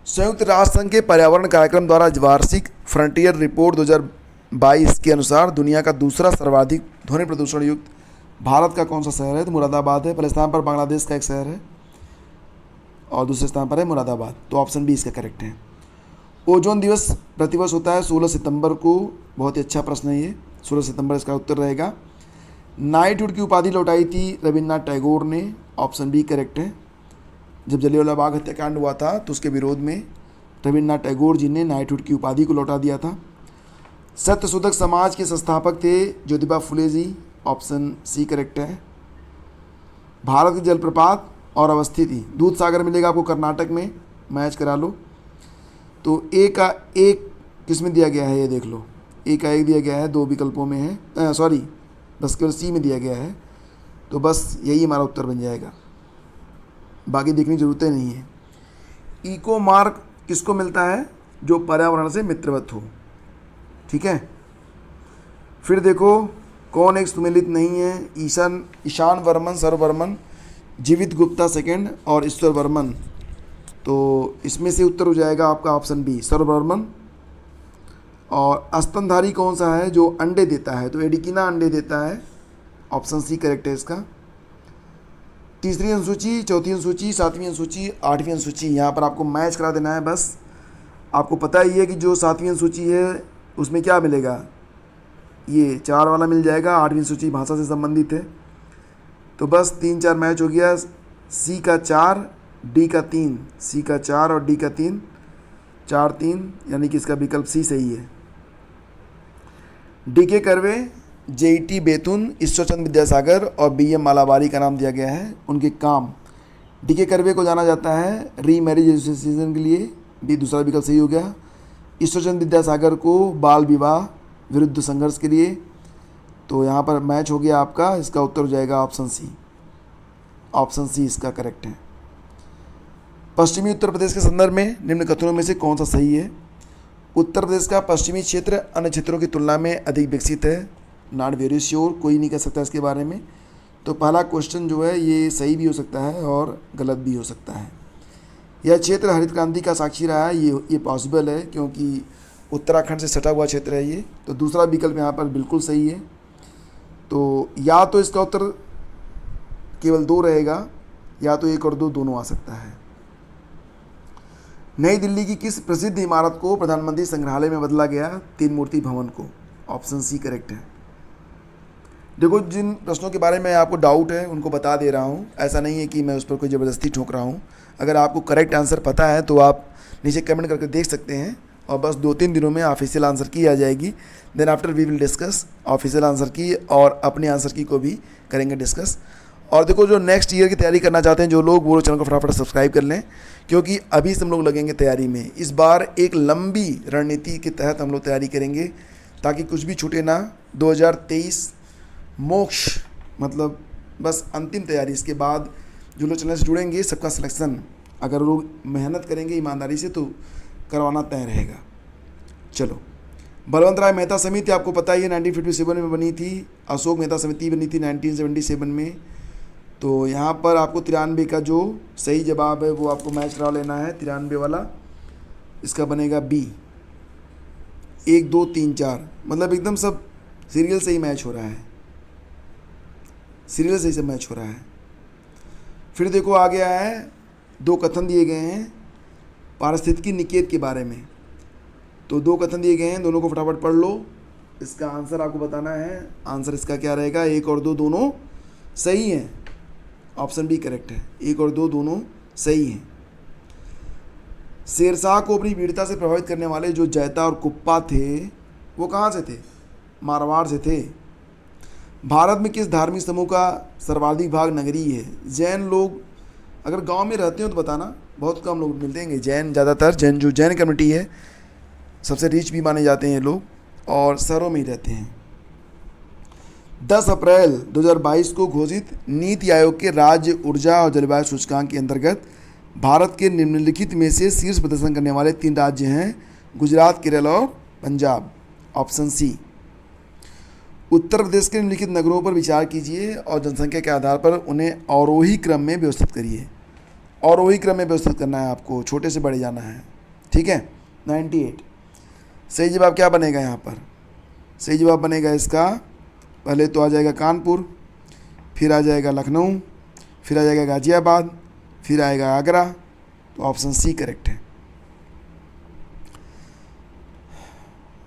संयुक्त राष्ट्र संघ के पर्यावरण कार्यक्रम द्वारा वार्षिक फ्रंटियर रिपोर्ट 2022 के अनुसार दुनिया का दूसरा सर्वाधिक ध्वनि प्रदूषण युक्त भारत का कौन सा शहर है, तो मुरादाबाद है। पहले स्थान पर बांग्लादेश का एक शहर है और दूसरे स्थान पर है मुरादाबाद, तो ऑप्शन बी इसका करेक्ट है। ओजोन दिवस प्रतिवर्ष होता है 16 सितंबर को, बहुत ही अच्छा प्रश्न है ये, 16 सितंबर इसका उत्तर रहेगा। नाइटहुड की उपाधि लौटाई थी रविन्द्रनाथ टैगोर ने, ऑप्शन बी करेक्ट है। जब जलियांवाला बाग हत्याकांड हुआ था तो उसके विरोध में रविन्द्रनाथ टैगोर जी ने नाइटहुड की उपाधि को लौटा दिया था। सत्यशोधक समाज के संस्थापक थे ज्योतिबा फुले जी, ऑप्शन सी करेक्ट है। भारत के जलप्रपात और अवस्थिति, दूध सागर मिलेगा आपको कर्नाटक में, मैच करा लो। तो ए का एक किस में दिया गया है ये देख लो, ए का एक दिया गया है, 2 विकल्पों में है, सॉरी बस केवल सी में दिया गया है, तो बस यही हमारा उत्तर बन जाएगा, बाकी देखने की ज़रूरत नहीं है। इको मार्क किसको मिलता है, जो पर्यावरण से मित्रवत हो, ठीक है। फिर देखो कौन एक सुमेलित नहीं है, ईशान वर्मन सर्ववर्मन, जीवित गुप्ता सेकंड और ईश्वर वर्मन, तो इसमें से उत्तर हो जाएगा आपका ऑप्शन बी सर्ववर्मन। और स्तनधारी कौन सा है जो अंडे देता है, तो एडिकिना अंडे देता है, ऑप्शन सी करेक्ट है इसका। तीसरी अनुसूची, चौथी अनुसूची, 7वीं अनुसूची, 8वीं अनुसूची, यहाँ पर आपको मैच करा देना है बस। आपको पता ही है कि जो 7वीं अनुसूची है उसमें क्या मिलेगा, ये 4 वाला मिल जाएगा। 8वीं सूची भाषा से संबंधित है, तो बस 3 4 मैच हो गया। सी का 4, डी का 3, सी का 4 और डी का 3, 4 3, यानी कि इसका विकल्प सी सही है। DK curve, JET Betul, Ishwar Chandra Vidyasagar और BM मालाबारी का नाम दिया गया है उनके काम। DK कर्वे को जाना जाता है री मैरिज एसोसिएशन के लिए, भी दूसरा विकल्प सही हो गया। ईश्वरचंद्र विद्यासागर को बाल विवाह विरुद्ध संघर्ष के लिए, तो यहाँ पर मैच हो गया आपका, इसका उत्तर हो जाएगा ऑप्शन सी, ऑप्शन सी इसका करेक्ट है। पश्चिमी उत्तर प्रदेश के संदर्भ में निम्न कथनों में से कौन सा सही है। उत्तर प्रदेश का पश्चिमी क्षेत्र अन्य क्षेत्रों की तुलना में अधिक विकसित है, नॉट वेरी श्योर, कोई नहीं कह सकता इसके बारे में। तो पहला क्वेश्चन जो है ये सही भी हो सकता है और गलत भी हो सकता है। यह क्षेत्र हरित क्रांति का साक्षी रहा है, ये पॉसिबल है क्योंकि उत्तराखंड से सटा हुआ क्षेत्र है ये, तो दूसरा विकल्प यहाँ पर बिल्कुल सही है। तो या तो इसका उत्तर केवल 2 रहेगा, या तो 1 और 2 दोनों आ सकता है। नई दिल्ली की किस प्रसिद्ध इमारत को प्रधानमंत्री संग्रहालय में बदला गया? तीन मूर्ति भवन को। ऑप्शन सी करेक्ट है। देखो, जिन प्रश्नों के बारे में आपको डाउट है उनको बता दे रहा हूँ, ऐसा नहीं है कि मैं उस पर कोई ज़बरदस्ती ठोक रहा हूँ। अगर आपको करेक्ट आंसर पता है तो आप नीचे कमेंट करके देख सकते हैं, और बस 2-3 दिनों में ऑफिशियल आंसर की आ जाएगी। Then after we will discuss official answer key, और अपने आंसर की को भी करेंगे डिस्कस। और देखो, जो नेक्स्ट ईयर की तैयारी करना चाहते हैं जो लोग, वो चैनल को फटाफट सब्सक्राइब कर लें, क्योंकि अभी से हम लोग लगेंगे तैयारी में। इस बार एक लंबी रणनीति के तहत हम लोग तैयारी करेंगे, ताकि कुछ भी छूटे ना। 2023 मोक्ष, मतलब बस अंतिम तैयारी। इसके बाद जो लोग चैनल से जुड़ेंगे सबका सिलेक्शन, अगर लोग मेहनत करेंगे ईमानदारी से, तो करवाना तय रहेगा। चलो, बलवंत राय मेहता समिति आपको पता ही है 1957 में बनी थी। अशोक मेहता समिति बनी थी 1977 में। तो यहाँ पर आपको 93 का जो सही जवाब है वो आपको मैच करा लेना है, 93 वाला। इसका बनेगा बी। 1 2 3 4, मतलब एकदम सब सीरियल से ही मैच हो रहा है, सीरियल से ही सब मैच हो रहा है। फिर देखो आ गया है, 2 कथन दिए गए हैं पारिस्थितिकी निकेत के बारे में। तो 2 कथन दिए गए हैं, दोनों को फटाफट पढ़ लो। इसका आंसर आपको बताना है। आंसर इसका क्या रहेगा? 1 और 2 दोनों सही हैं। ऑप्शन बी करेक्ट है, 1 और 2 दोनों सही हैं। शेरशाह को अपनी वीरता से प्रभावित करने वाले जो जैता और कुप्पा थे, वो कहाँ से थे? मारवाड़ से थे। भारत में किस धार्मिक समूह का सर्वाधिक भाग नगरीय है? जैन लोग अगर गांव में रहते हो तो बताना, बहुत कम लोग मिलते हैं जैन। ज़्यादातर जैन, जो जैन कम्युनिटी है, सबसे रिच भी माने जाते हैं ये लोग, और शहरों में ही रहते हैं। 10 अप्रैल 2022 को घोषित नीति आयोग के राज्य ऊर्जा और जलवायु सूचकांक के अंतर्गत भारत के निम्नलिखित में से शीर्ष प्रदर्शन करने वाले 3 राज्य हैं: गुजरात, केरल और पंजाब। Option C. उत्तर प्रदेश के निम्नलिखित नगरों पर विचार कीजिए और जनसंख्या के आधार पर उन्हें अवरोही क्रम में व्यवस्थित करिए। अवरोही क्रम में व्यवस्थित करना है आपको, छोटे से बड़े जाना है, ठीक है। 98 सही जवाब क्या बनेगा यहाँ पर? सही जवाब बनेगा इसका, पहले तो आ जाएगा कानपुर, फिर आ जाएगा लखनऊ, फिर आ जाएगा गाज़ियाबाद, फिर आएगा आगरा। तो ऑप्शन सी करेक्ट है।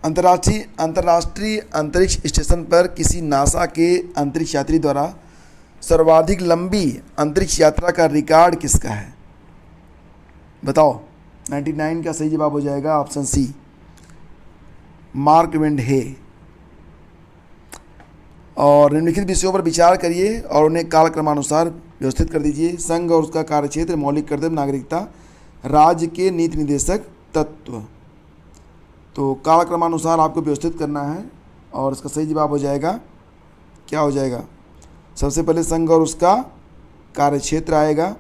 अंतर्राष्ट्रीय अंतरिक्ष स्टेशन पर किसी नासा के अंतरिक्ष यात्री द्वारा सर्वाधिक लंबी अंतरिक्ष यात्रा का रिकॉर्ड किसका है? बताओ। 99 का सही जवाब हो जाएगा ऑप्शन सी, मार्क वेन हे। और निम्नलिखित विषयों पर विचार करिए और उन्हें कालक्रमानुसार व्यवस्थित कर दीजिए। संघ और उसका कार्यक्षेत्र, मौलिक कर्तव्य, नागरिकता, राज्य के नीति निर्देशक तत्व। तो कालक्रमानुसार आपको व्यवस्थित करना है, और इसका सही जवाब हो जाएगा, क्या हो जाएगा? सबसे पहले संघ और उसका कार्यक्षेत्र आएगा,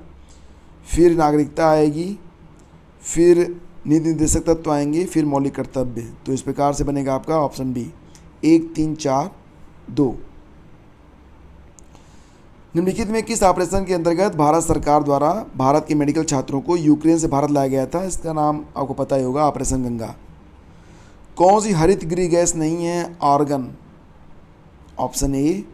फिर नागरिकता आएगी, फिर नीति निर्देशक तत्व आएंगे, फिर मौलिक कर्तव्य। तो इस प्रकार से बनेगा आपका ऑप्शन बी, 1 3 4 2। निम्नलिखित में किस ऑपरेशन के अंतर्गत भारत सरकार द्वारा भारत के मेडिकल छात्रों को यूक्रेन से भारत लाया गया था? इसका नाम आपको पता ही होगा, ऑपरेशन गंगा। कौन सी हरित गृह गैस नहीं है? आर्गन। Option A.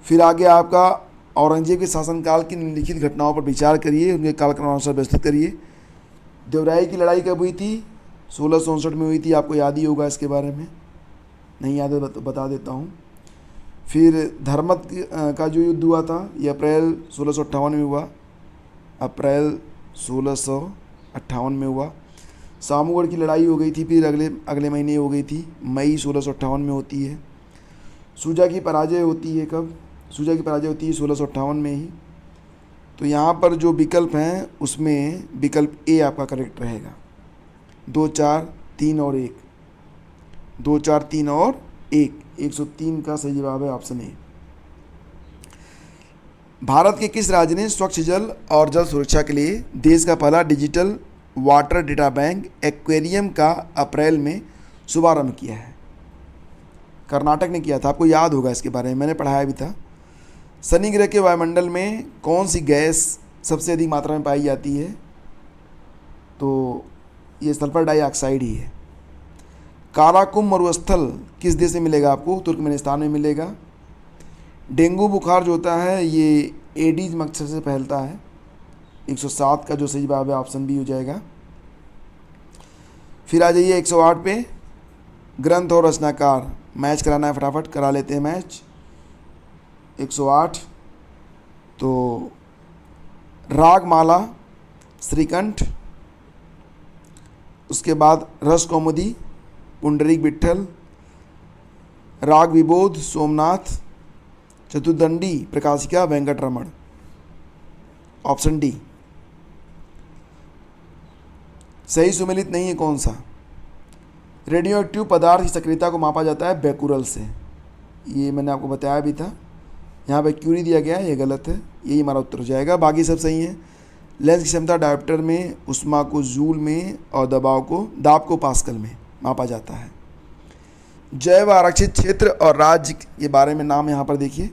फिर आगे आपका औरंगजेब के शासनकाल की निम्नलिखित घटनाओं पर विचार करिए, उनके कालक्रमानुसार व्यवस्थित करिए। देवराई की लड़ाई कब हुई थी? 1659 में हुई थी, आपको याद ही होगा इसके बारे में, नहीं याद है तो बता देता हूँ। फिर धर्मत का जो युद्ध हुआ था, ये अप्रैल 1658 में हुआ, अप्रैल 1658 में हुआ। सामूगढ़ की लड़ाई हो गई थी, फिर अगले महीने हो गई थी, मई 1658 में होती है। सूजा की पराजय होती है कब? सूजा की पराजय होती है 1658 में ही। तो यहाँ पर जो विकल्प हैं उसमें विकल्प ए आपका करेक्ट रहेगा। 2 4 3 और 1, 2 4 3 और 1, 103 का सही जवाब है ऑप्शन ए। भारत के किस राज्य ने स्वच्छ जल और जल सुरक्षा के लिए देश का पहला digital water data bank aquarium का अप्रैल में शुभारंभ किया है? कर्नाटक ने किया था, आपको याद होगा इसके बारे में, मैंने पढ़ाया भी था। शनि ग्रह के वायुमंडल में कौन सी गैस सबसे अधिक मात्रा में पाई जाती है? तो ये सल्फर डाइऑक्साइड ही है। काराकुम मरुस्थल किस देश में मिलेगा आपको? तुर्कमेनिस्तान में मिलेगा। डेंगू बुखार जो होता है ये एडीज मच्छर से फैलता है। 107 का जो सही जवाब है ऑप्शन बी हो जाएगा। फिर आ जाइए 108 पे, ग्रंथ और रचनाकार। मैच कराना है, फटाफट करा लेते हैं मैच। 108 तो रागमाला श्रीकंठ, उसके बाद रस कौमुदी पुंडरीक विट्ठल, राग विबोध सोमनाथ, चतुर्दंडी प्रकाशिका वेंकटरमण। Option D. सही सुमेलित नहीं है कौन सा? रेडियो एक्टिव पदार्थ की सक्रियता को मापा जाता है बेकुरल से, ये मैंने आपको बताया भी था। यहाँ पे क्यूरी दिया गया है, ये गलत है, यही हमारा उत्तर हो जाएगा। बाकी सब सही है। लेंस की क्षमता डायोप्टर में, उष्मा को जूल में और दाब को पास्कल में मापा जाता है। जैव आरक्षित क्षेत्र और राज्य के बारे में नाम यहाँ पर देखिए।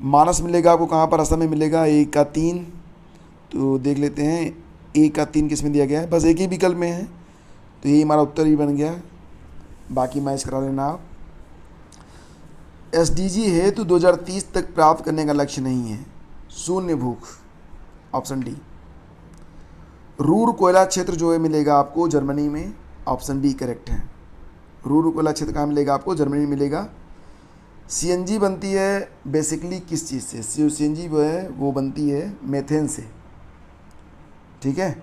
मानस मिलेगा आपको कहाँ पर? असम में मिलेगा। 1 का 3 तो देख लेते हैं, 1 का 3 किस में दिया गया है? बस एक ही विकल्प में है, तो यही हमारा उत्तर ही बन गया। बाकी मैच करा लेना आप। SDG हेतु 2030 तक प्राप्त करने का लक्ष्य नहीं है, शून्य भूख। Option D. रूर कोयला क्षेत्र जो है मिलेगा आपको जर्मनी में। ऑप्शन बी करेक्ट है। रूर कोयला क्षेत्र कहाँ मिलेगा आपको? जर्मनी में मिलेगा। CNG बनती है बेसिकली किस चीज़ से? CNG वो है, वो बनती है मेथेन से, ठीक है,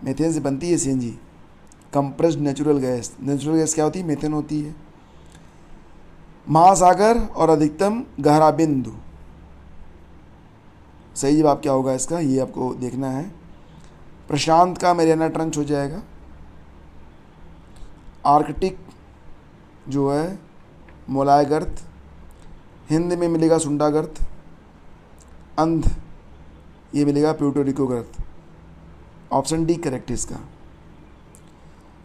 मेथेन से बनती है CNG, compressed natural gas. Natural gas क्या होती है? मेथेन होती है। महासागर और अधिकतम गहरा बिंदु, सही जवाब क्या होगा इसका, ये आपको देखना है। प्रशांत का मैरियाना ट्रंच हो जाएगा। आर्कटिक जो है मोलाय गर्त, हिंद में मिलेगा सुंडा गर्त। अंध ये मिलेगा प्यूटोरिको गर्त। ऑप्शन डी करेक्ट है इसका।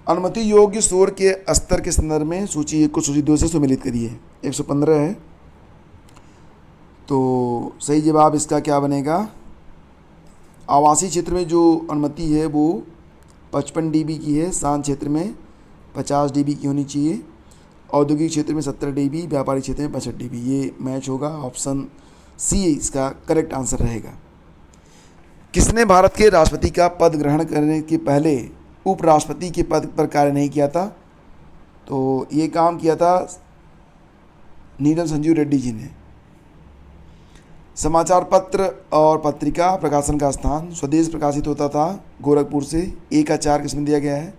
अनुमति योग्य शोर के स्तर के संदर्भ में सूची 1 को सूची 2 से सम्मिलित करिए। 115 है, तो सही जवाब इसका क्या बनेगा? आवासीय क्षेत्र में जो अनुमति है वो 55 dB की है, शांत क्षेत्र में 50 dB की होनी चाहिए, औद्योगिक क्षेत्र में 70 dB, व्यापारिक क्षेत्र में 65 dB। ये मैच होगा। ऑप्शन सी इसका करेक्ट आंसर रहेगा। किसने भारत के राष्ट्रपति का पद ग्रहण करने के पहले उपराष्ट्रपति के पद पर कार्य नहीं किया था? तो ये काम किया था नीलम संजीव रेड्डी जी ने। समाचार पत्र और पत्रिका प्रकाशन का स्थान स्वदेश प्रकाशित होता था गोरखपुर से। 1 का 4 किसमें दिया गया है?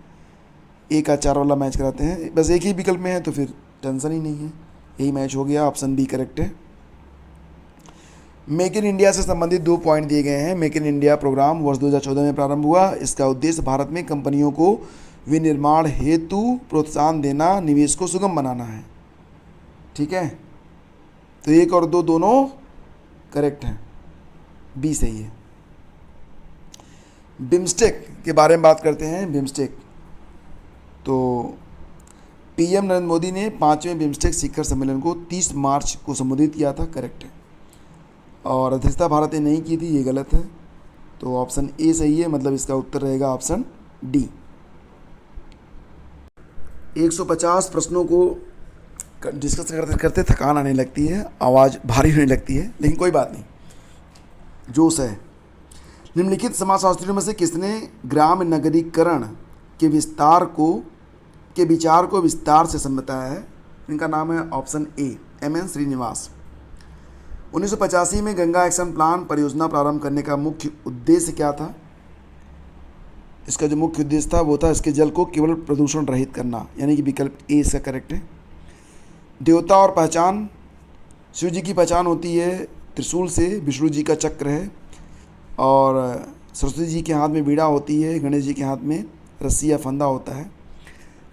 1 का 4 वाला मैच कराते हैं। बस एक ही विकल्प में है तो फिर टेंशन ही नहीं है, यही मैच हो गया। ऑप्शन बी करेक्ट है। मेक इन इंडिया से संबंधित 2 पॉइंट दिए गए हैं। मेक इन इंडिया प्रोग्राम वर्ष 2014 में प्रारंभ हुआ। इसका उद्देश्य भारत में कंपनियों को विनिर्माण हेतु प्रोत्साहन देना, निवेश को सुगम बनाना है, ठीक है। तो 1 और 2 दोनों करेक्ट हैं, बी सही है। बिम्स्टेक के बारे में बात करते हैं। बिम्स्टेक तो PM नरेंद्र मोदी ने 5वें बिम्स्टेक शिखर सम्मेलन को 30 मार्च को संबोधित किया था, करेक्ट है। और अध्यक्षता भारत ने नहीं की थी, ये गलत है। तो ऑप्शन ए सही है, मतलब इसका उत्तर रहेगा ऑप्शन डी। 150 प्रश्नों को डिस्कस करते करते थकान आने लगती है, आवाज़ भारी होने लगती है, लेकिन कोई बात नहीं, जोश है। निम्नलिखित समाजशास्त्रियों में से किसने ग्राम नगरीकरण के विचार को विस्तार से समझाया है? इनका नाम है ऑप्शन ए MN श्रीनिवास। 1985 में गंगा एक्शन प्लान परियोजना प्रारंभ करने का मुख्य उद्देश्य क्या था? इसका जो मुख्य उद्देश्य था वो था इसके जल को केवल प्रदूषण रहित करना, यानी कि विकल्प ए इसका करेक्ट है। देवता और पहचान, शिव जी की पहचान होती है त्रिशूल से, विष्णु जी का चक्र है, और सरस्वती जी के हाथ में बीड़ा होती है, गणेश जी के हाथ में रस्सी या फंदा होता है।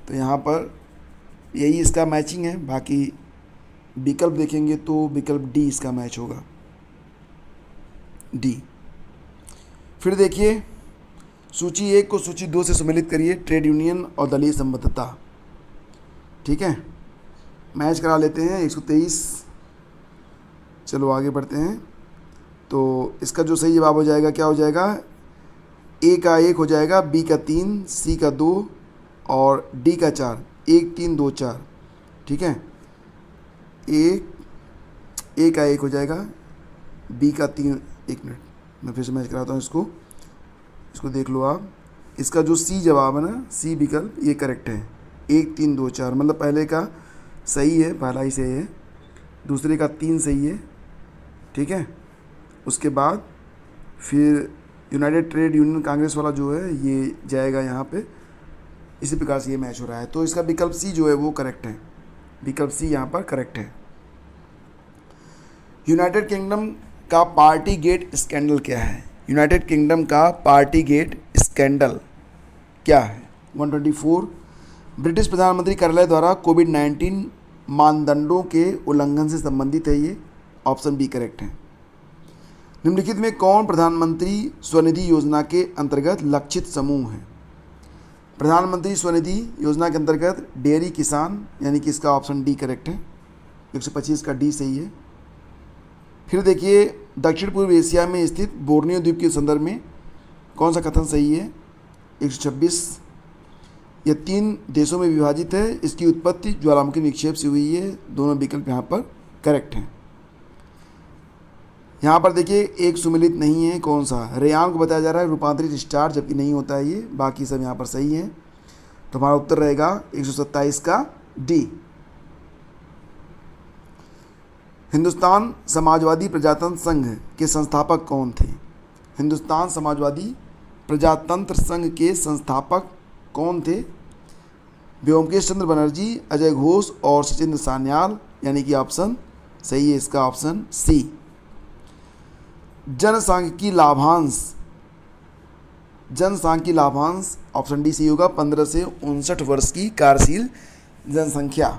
तो यहाँ पर यही इसका मैचिंग है। बाकी विकल्प देखेंगे तो विकल्प डी इसका मैच होगा, डी। फिर देखिए सूची 1 को सूची 2 से सम्मिलित करिए। ट्रेड यूनियन और दलीय संबद्धता, ठीक है, मैच करा लेते हैं। 123। चलो आगे बढ़ते हैं। तो इसका जो सही जवाब हो जाएगा क्या हो जाएगा? ए का 1 हो जाएगा, बी का 3, सी का 2 और डी का 4। 1 3 2 4, ठीक है। ए का 1 हो जाएगा, बी का 3। 1 मिनट मैं फिर से मैच कराता हूँ इसको देख लो आप। इसका जो सी जवाब है ना, सी विकल्प ये करेक्ट है। 1 3 2 4 मतलब पहले का सही है, पहला ही सही है, दूसरे का 3 सही है, ठीक है। उसके बाद फिर यूनाइटेड ट्रेड यूनियन कांग्रेस वाला जो है ये जाएगा यहाँ पे। इसी प्रकार से ये मैच हो रहा है, तो इसका विकल्प सी जो है वो करेक्ट है। विकल्प सी यहाँ पर करेक्ट है। यूनाइटेड किंगडम का पार्टी गेट स्कैंडल क्या है? यूनाइटेड किंगडम का पार्टी गेट स्कैंडल क्या है? 124 ब्रिटिश प्रधानमंत्री कार्यालय द्वारा कोविड-19 मानदंडों के उल्लंघन से संबंधित है ये। ऑप्शन बी करेक्ट है। निम्नलिखित में कौन प्रधानमंत्री स्वनिधि योजना के अंतर्गत लक्षित समूह है? प्रधानमंत्री स्वनिधि योजना के अंतर्गत डेयरी किसान, यानी कि इसका ऑप्शन डी करेक्ट है। 125 का डी सही है। फिर देखिए, दक्षिण पूर्व एशिया में स्थित बोर्नियो द्वीप के संदर्भ में कौन सा कथन सही है? 126 यह 3 देशों में विभाजित है, इसकी उत्पत्ति ज्वालामुखी निक्षेप से हुई है। दोनों विकल्प यहाँ पर करेक्ट हैं। यहाँ पर देखिए एक सुमेलित नहीं है, कौन सा? रेयान को बताया जा रहा है रूपांतरित स्टार, जबकि नहीं होता है ये। बाकी सब यहाँ पर सही है, तो हमारा उत्तर रहेगा 127 का डी। हिंदुस्तान समाजवादी प्रजातंत्र संघ के संस्थापक कौन थे? हिंदुस्तान समाजवादी प्रजातंत्र संघ के संस्थापक कौन थे? व्योमकेश चंद्र बनर्जी, अजय घोष और सचिंद्र सान्याल, यानी कि ऑप्शन सही है इसका, ऑप्शन सी। जनसांख्यिकी लाभांश ऑप्शन डी सही होगा। 15 से 59 वर्ष की कार्यशील जनसंख्या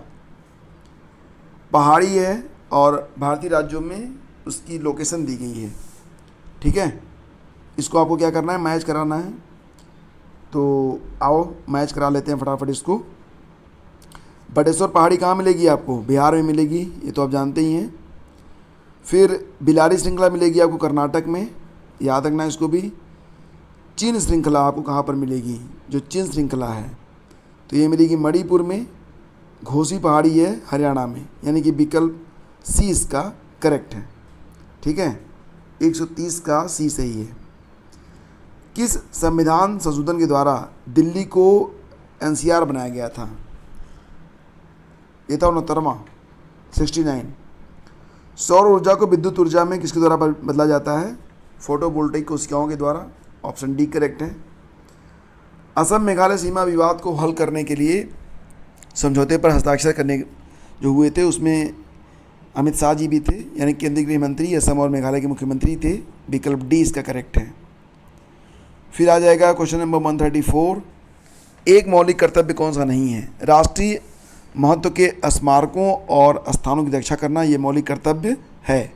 पहाड़ी है और भारतीय राज्यों में उसकी लोकेशन दी गई है, ठीक है। इसको आपको क्या करना है? मैच कराना है। तो आओ मैच करा लेते हैं फटाफट इसको। बटेश्वर पहाड़ी कहाँ मिलेगी आपको? बिहार में मिलेगी, ये तो आप जानते ही हैं। फिर बिलारी श्रृंखला मिलेगी आपको कर्नाटक में, याद रखना इसको भी। चीन श्रृंखला आपको कहाँ पर मिलेगी? जो चीन श्रृंखला है तो ये मिलेगी मणिपुर में। घोसी पहाड़ी है हरियाणा में, यानी कि विकल्प सी इसका करेक्ट है, ठीक है। 130 का सी सही है। किस संविधान संशोधन के द्वारा दिल्ली को एनसीआर बनाया गया था? ये था 69वां, 69। सौर ऊर्जा को विद्युत ऊर्जा में किसके द्वारा बदला जाता है? फोटोवोल्टाइक कोशिकाओं के द्वारा। ऑप्शन डी करेक्ट है। असम मेघालय सीमा विवाद को हल करने के लिए समझौते पर हस्ताक्षर करने जो हुए थे उसमें अमित शाह जी भी थे, यानी केंद्रीय गृह मंत्री असम और मेघालय के मुख्यमंत्री थे। विकल्प डी इसका करेक्ट है। फिर आ जाएगा क्वेश्चन नंबर 134। एक मौलिक कर्तव्य कौन सा नहीं है? राष्ट्रीय महत्व के स्मारकों और स्थानों की रक्षा करना, ये मौलिक कर्तव्य है।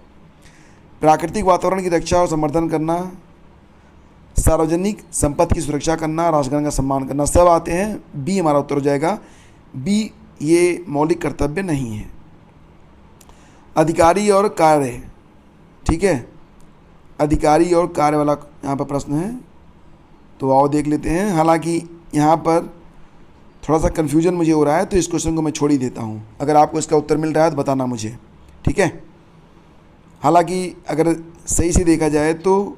प्राकृतिक वातावरण की रक्षा और संवर्धन करना, सार्वजनिक संपत्ति की सुरक्षा करना, राष्ट्रगान का सम्मान करना, सब आते हैं। बी हमारा उत्तर हो जाएगा। बी ये मौलिक कर्तव्य नहीं है। अधिकारी और कार्य, ठीक है, अधिकारी और कार्य वाला यहाँ पर प्रश्न है, तो आओ देख लेते हैं। हालांकि यहाँ पर थोड़ा सा कन्फ्यूजन मुझे हो रहा है, तो इस क्वेश्चन को मैं छोड़ ही देता हूँ। अगर आपको इसका उत्तर मिल रहा है तो बताना मुझे, ठीक है। हालांकि अगर सही से देखा जाए तो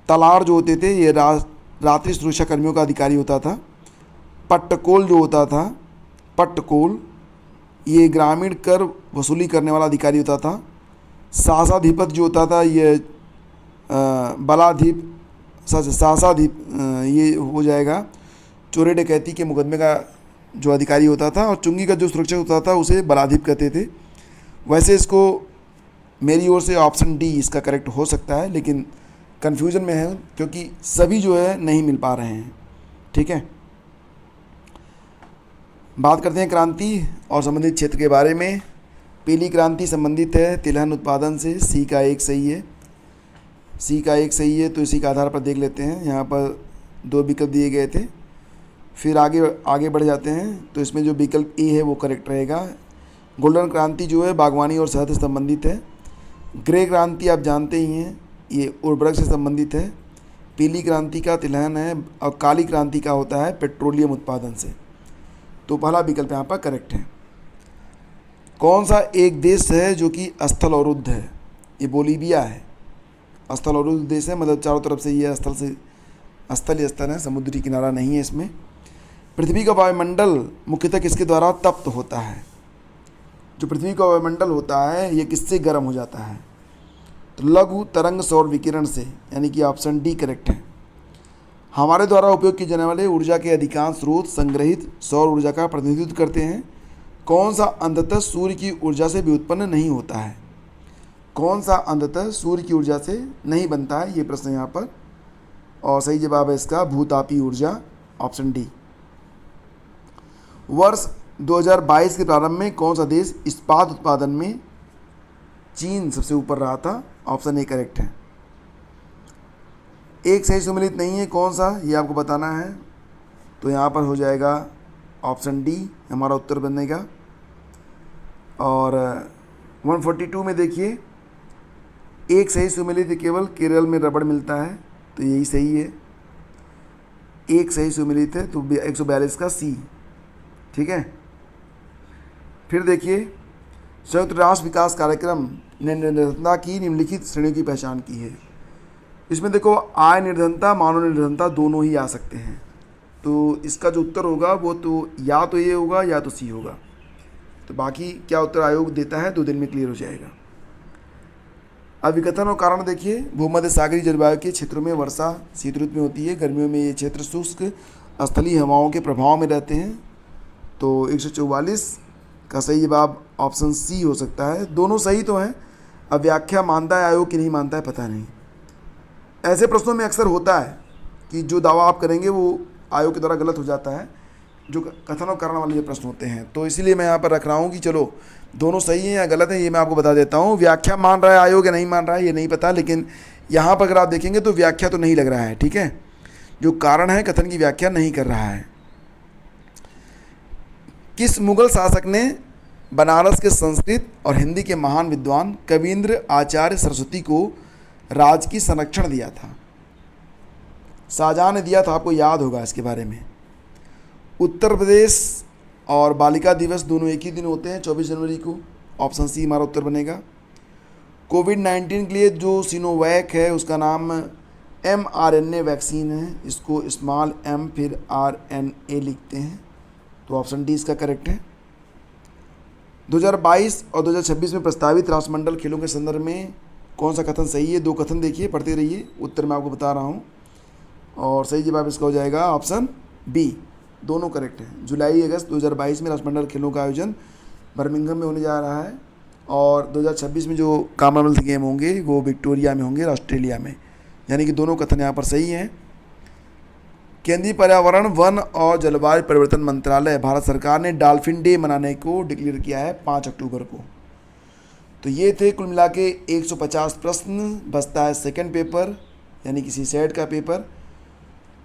तलार जो होते थे ये रात्रि सुरक्षा कर्मियों का अधिकारी होता था। पट्टकोल जो होता था, पट्टकोल ये ग्रामीण कर वसूली करने वाला अधिकारी होता था। शासाधिपत जो होता था ये बलाधिप शासाधिप ये हो जाएगा चोरी डकैती के मुकदमे का जो अधिकारी होता था। और चुंगी का जो सुरक्षक होता था उसे बलाधिप कहते थे। वैसे इसको मेरी ओर से ऑप्शन डी इसका करेक्ट हो सकता है, लेकिन कन्फ्यूजन में है क्योंकि सभी जो है नहीं मिल पा रहे हैं, ठीक है। बात करते हैं क्रांति और संबंधित क्षेत्र के बारे में। पीली क्रांति संबंधित है तिलहन उत्पादन से। सी का 1 सही है, सी का 1 सही है। तो इसी के आधार पर देख लेते हैं, यहाँ पर 2 विकल्प दिए गए थे। फिर आगे बढ़ जाते हैं, तो इसमें जो विकल्प ए है वो करेक्ट रहेगा। गोल्डन क्रांति जो है बागवानी और शहद से संबंधित है। ग्रे क्रांति आप जानते ही हैं, ये उर्वरक से संबंधित है। पीली क्रांति का तिलहन है और काली क्रांति का होता है पेट्रोलियम उत्पादन से। तो पहला विकल्प यहाँ पर करेक्ट है। कौन सा एक देश है जो कि स्थल अवरुद्ध है? ये बोलीविया है। स्थल अवरुद्ध देश है, मतलब चारों तरफ से ये स्थल से स्थलीय स्तर है, समुद्री किनारा नहीं है इसमें। पृथ्वी का वायुमंडल मुख्यतः किसके द्वारा तप्त होता है? जो पृथ्वी का वायुमंडल होता है ये किससे गर्म हो जाता है? तो लघु तरंग सौर विकिरण से, यानी कि ऑप्शन डी करेक्ट है। हमारे द्वारा उपयोग किए जाने वाले ऊर्जा के अधिकांश स्रोत संग्रहित सौर ऊर्जा का प्रतिनिधित्व करते हैं। कौन सा अंततः सूर्य की ऊर्जा से भी उत्पन्न नहीं होता है? कौन सा अंततः सूर्य की ऊर्जा से नहीं बनता है, ये प्रश्न यहाँ पर, और सही जवाब है इसका भूतापीय ऊर्जा, ऑप्शन डी। वर्ष 2022 के प्रारंभ में कौन सा देश इस्पात उत्पादन में चीन सबसे ऊपर रहा था? ऑप्शन ए करेक्ट है। एक सही सुमेलित नहीं है, कौन सा, ये आपको बताना है। तो यहाँ पर हो जाएगा ऑप्शन डी हमारा उत्तर बनेगा। और 142 में देखिए, एक सही सुमेलित केवल केरल में रबड़ मिलता है, तो यही सही है। एक सही सुमेलित है तो 142 का सी, ठीक है। फिर देखिए, संयुक्त राष्ट्र विकास कार्यक्रम ने निर्धनता की निम्नलिखित श्रेणियों की पहचान की है। इसमें देखो आय निर्धनता, मानव निर्धनता दोनों ही आ सकते हैं। तो इसका जो उत्तर होगा वो तो या तो ये होगा या तो सी होगा। तो बाकी क्या उत्तर आयोग देता है 2 दिन में क्लियर हो जाएगा। अब विकथन और कारण देखिए, भूमध्य सागरीय जलवायु के क्षेत्रों में वर्षा शीत ऋतु में होती है, गर्मियों में ये क्षेत्र शुष्क स्थलीय हवाओं के प्रभाव में रहते हैं। तो 144 का सही जवाब ऑप्शन सी हो सकता है। दोनों सही तो हैं, अब व्याख्या मानता है आयोग की नहीं मानता है पता नहीं। ऐसे प्रश्नों में अक्सर होता है कि जो दावा आप करेंगे वो आयोग के द्वारा गलत हो जाता है, जो कथन और कारण वाले जो प्रश्न होते हैं। तो इसीलिए मैं यहाँ पर रख रहा हूँ कि चलो दोनों सही हैं या गलत हैं, ये मैं आपको बता देता हूँ। व्याख्या मान रहा है आयोग या नहीं मान रहा है ये नहीं पता, लेकिन यहाँ पर अगर आप देखेंगे तो व्याख्या तो नहीं लग रहा है, ठीक है। जो कारण है कथन की व्याख्या नहीं कर रहा है। किस मुगल शासक ने बनारस के संस्कृत और हिंदी के महान विद्वान कवींद्र आचार्य सरस्वती को राज की संरक्षण दिया था? शाहजहां ने दिया था, आपको याद होगा इसके बारे में। उत्तर प्रदेश और बालिका दिवस दोनों एक ही दिन होते हैं, 24 जनवरी को, ऑप्शन सी हमारा उत्तर बनेगा। कोविड-19 के लिए जो सिनोवैक है उसका नाम mRNA वैक्सीन है, इसको स्मॉल m फिर RNA लिखते हैं, तो ऑप्शन डी इसका करेक्ट है। 2022 और 2026 में प्रस्तावित राष्ट्रमंडल खेलों के संदर्भ में कौन सा कथन सही है? 2 कथन देखिए, पढ़ते रहिए, उत्तर मैं आपको बता रहा हूँ। और सही जवाब इसका हो जाएगा ऑप्शन बी, दोनों करेक्ट हैं। जुलाई अगस्त 2022 में राष्ट्रमंडल खेलों का आयोजन बर्मिंघम में होने जा रहा है, और 2026 में जो कॉमनवेल्थ गेम होंगे वो विक्टोरिया में होंगे, ऑस्ट्रेलिया में, यानी कि दोनों कथन यहाँ पर सही हैं। केंद्रीय पर्यावरण, वन और जलवायु परिवर्तन मंत्रालय भारत सरकार ने डॉल्फिन डे मनाने को डिक्लेयर किया है 5 अक्टूबर को। तो ये थे कुल मिला के 150 प्रश्न। बचता है सेकंड पेपर यानी किसी सेट का पेपर,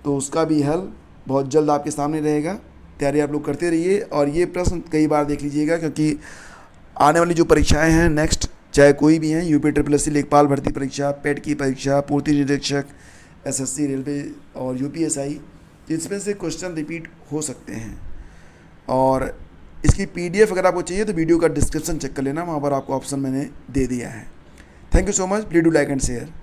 तो उसका भी हल बहुत जल्द आपके सामने रहेगा। तैयारी आप लोग करते रहिए और ये प्रश्न कई बार देख लीजिएगा, क्योंकि आने वाली जो परीक्षाएं हैं नेक्स्ट, चाहे कोई भी हैं, UPSSC लेखपाल भर्ती परीक्षा, पेट की परीक्षा, पूर्ति निरीक्षक, SSC रेलवे और UPSI, इसमें से क्वेश्चन रिपीट हो सकते हैं। और इसकी PDF अगर आपको चाहिए तो वीडियो का डिस्क्रिप्शन चेक कर लेना, वहाँ पर आपको ऑप्शन मैंने दे दिया है। Thank you so much, please do like and share.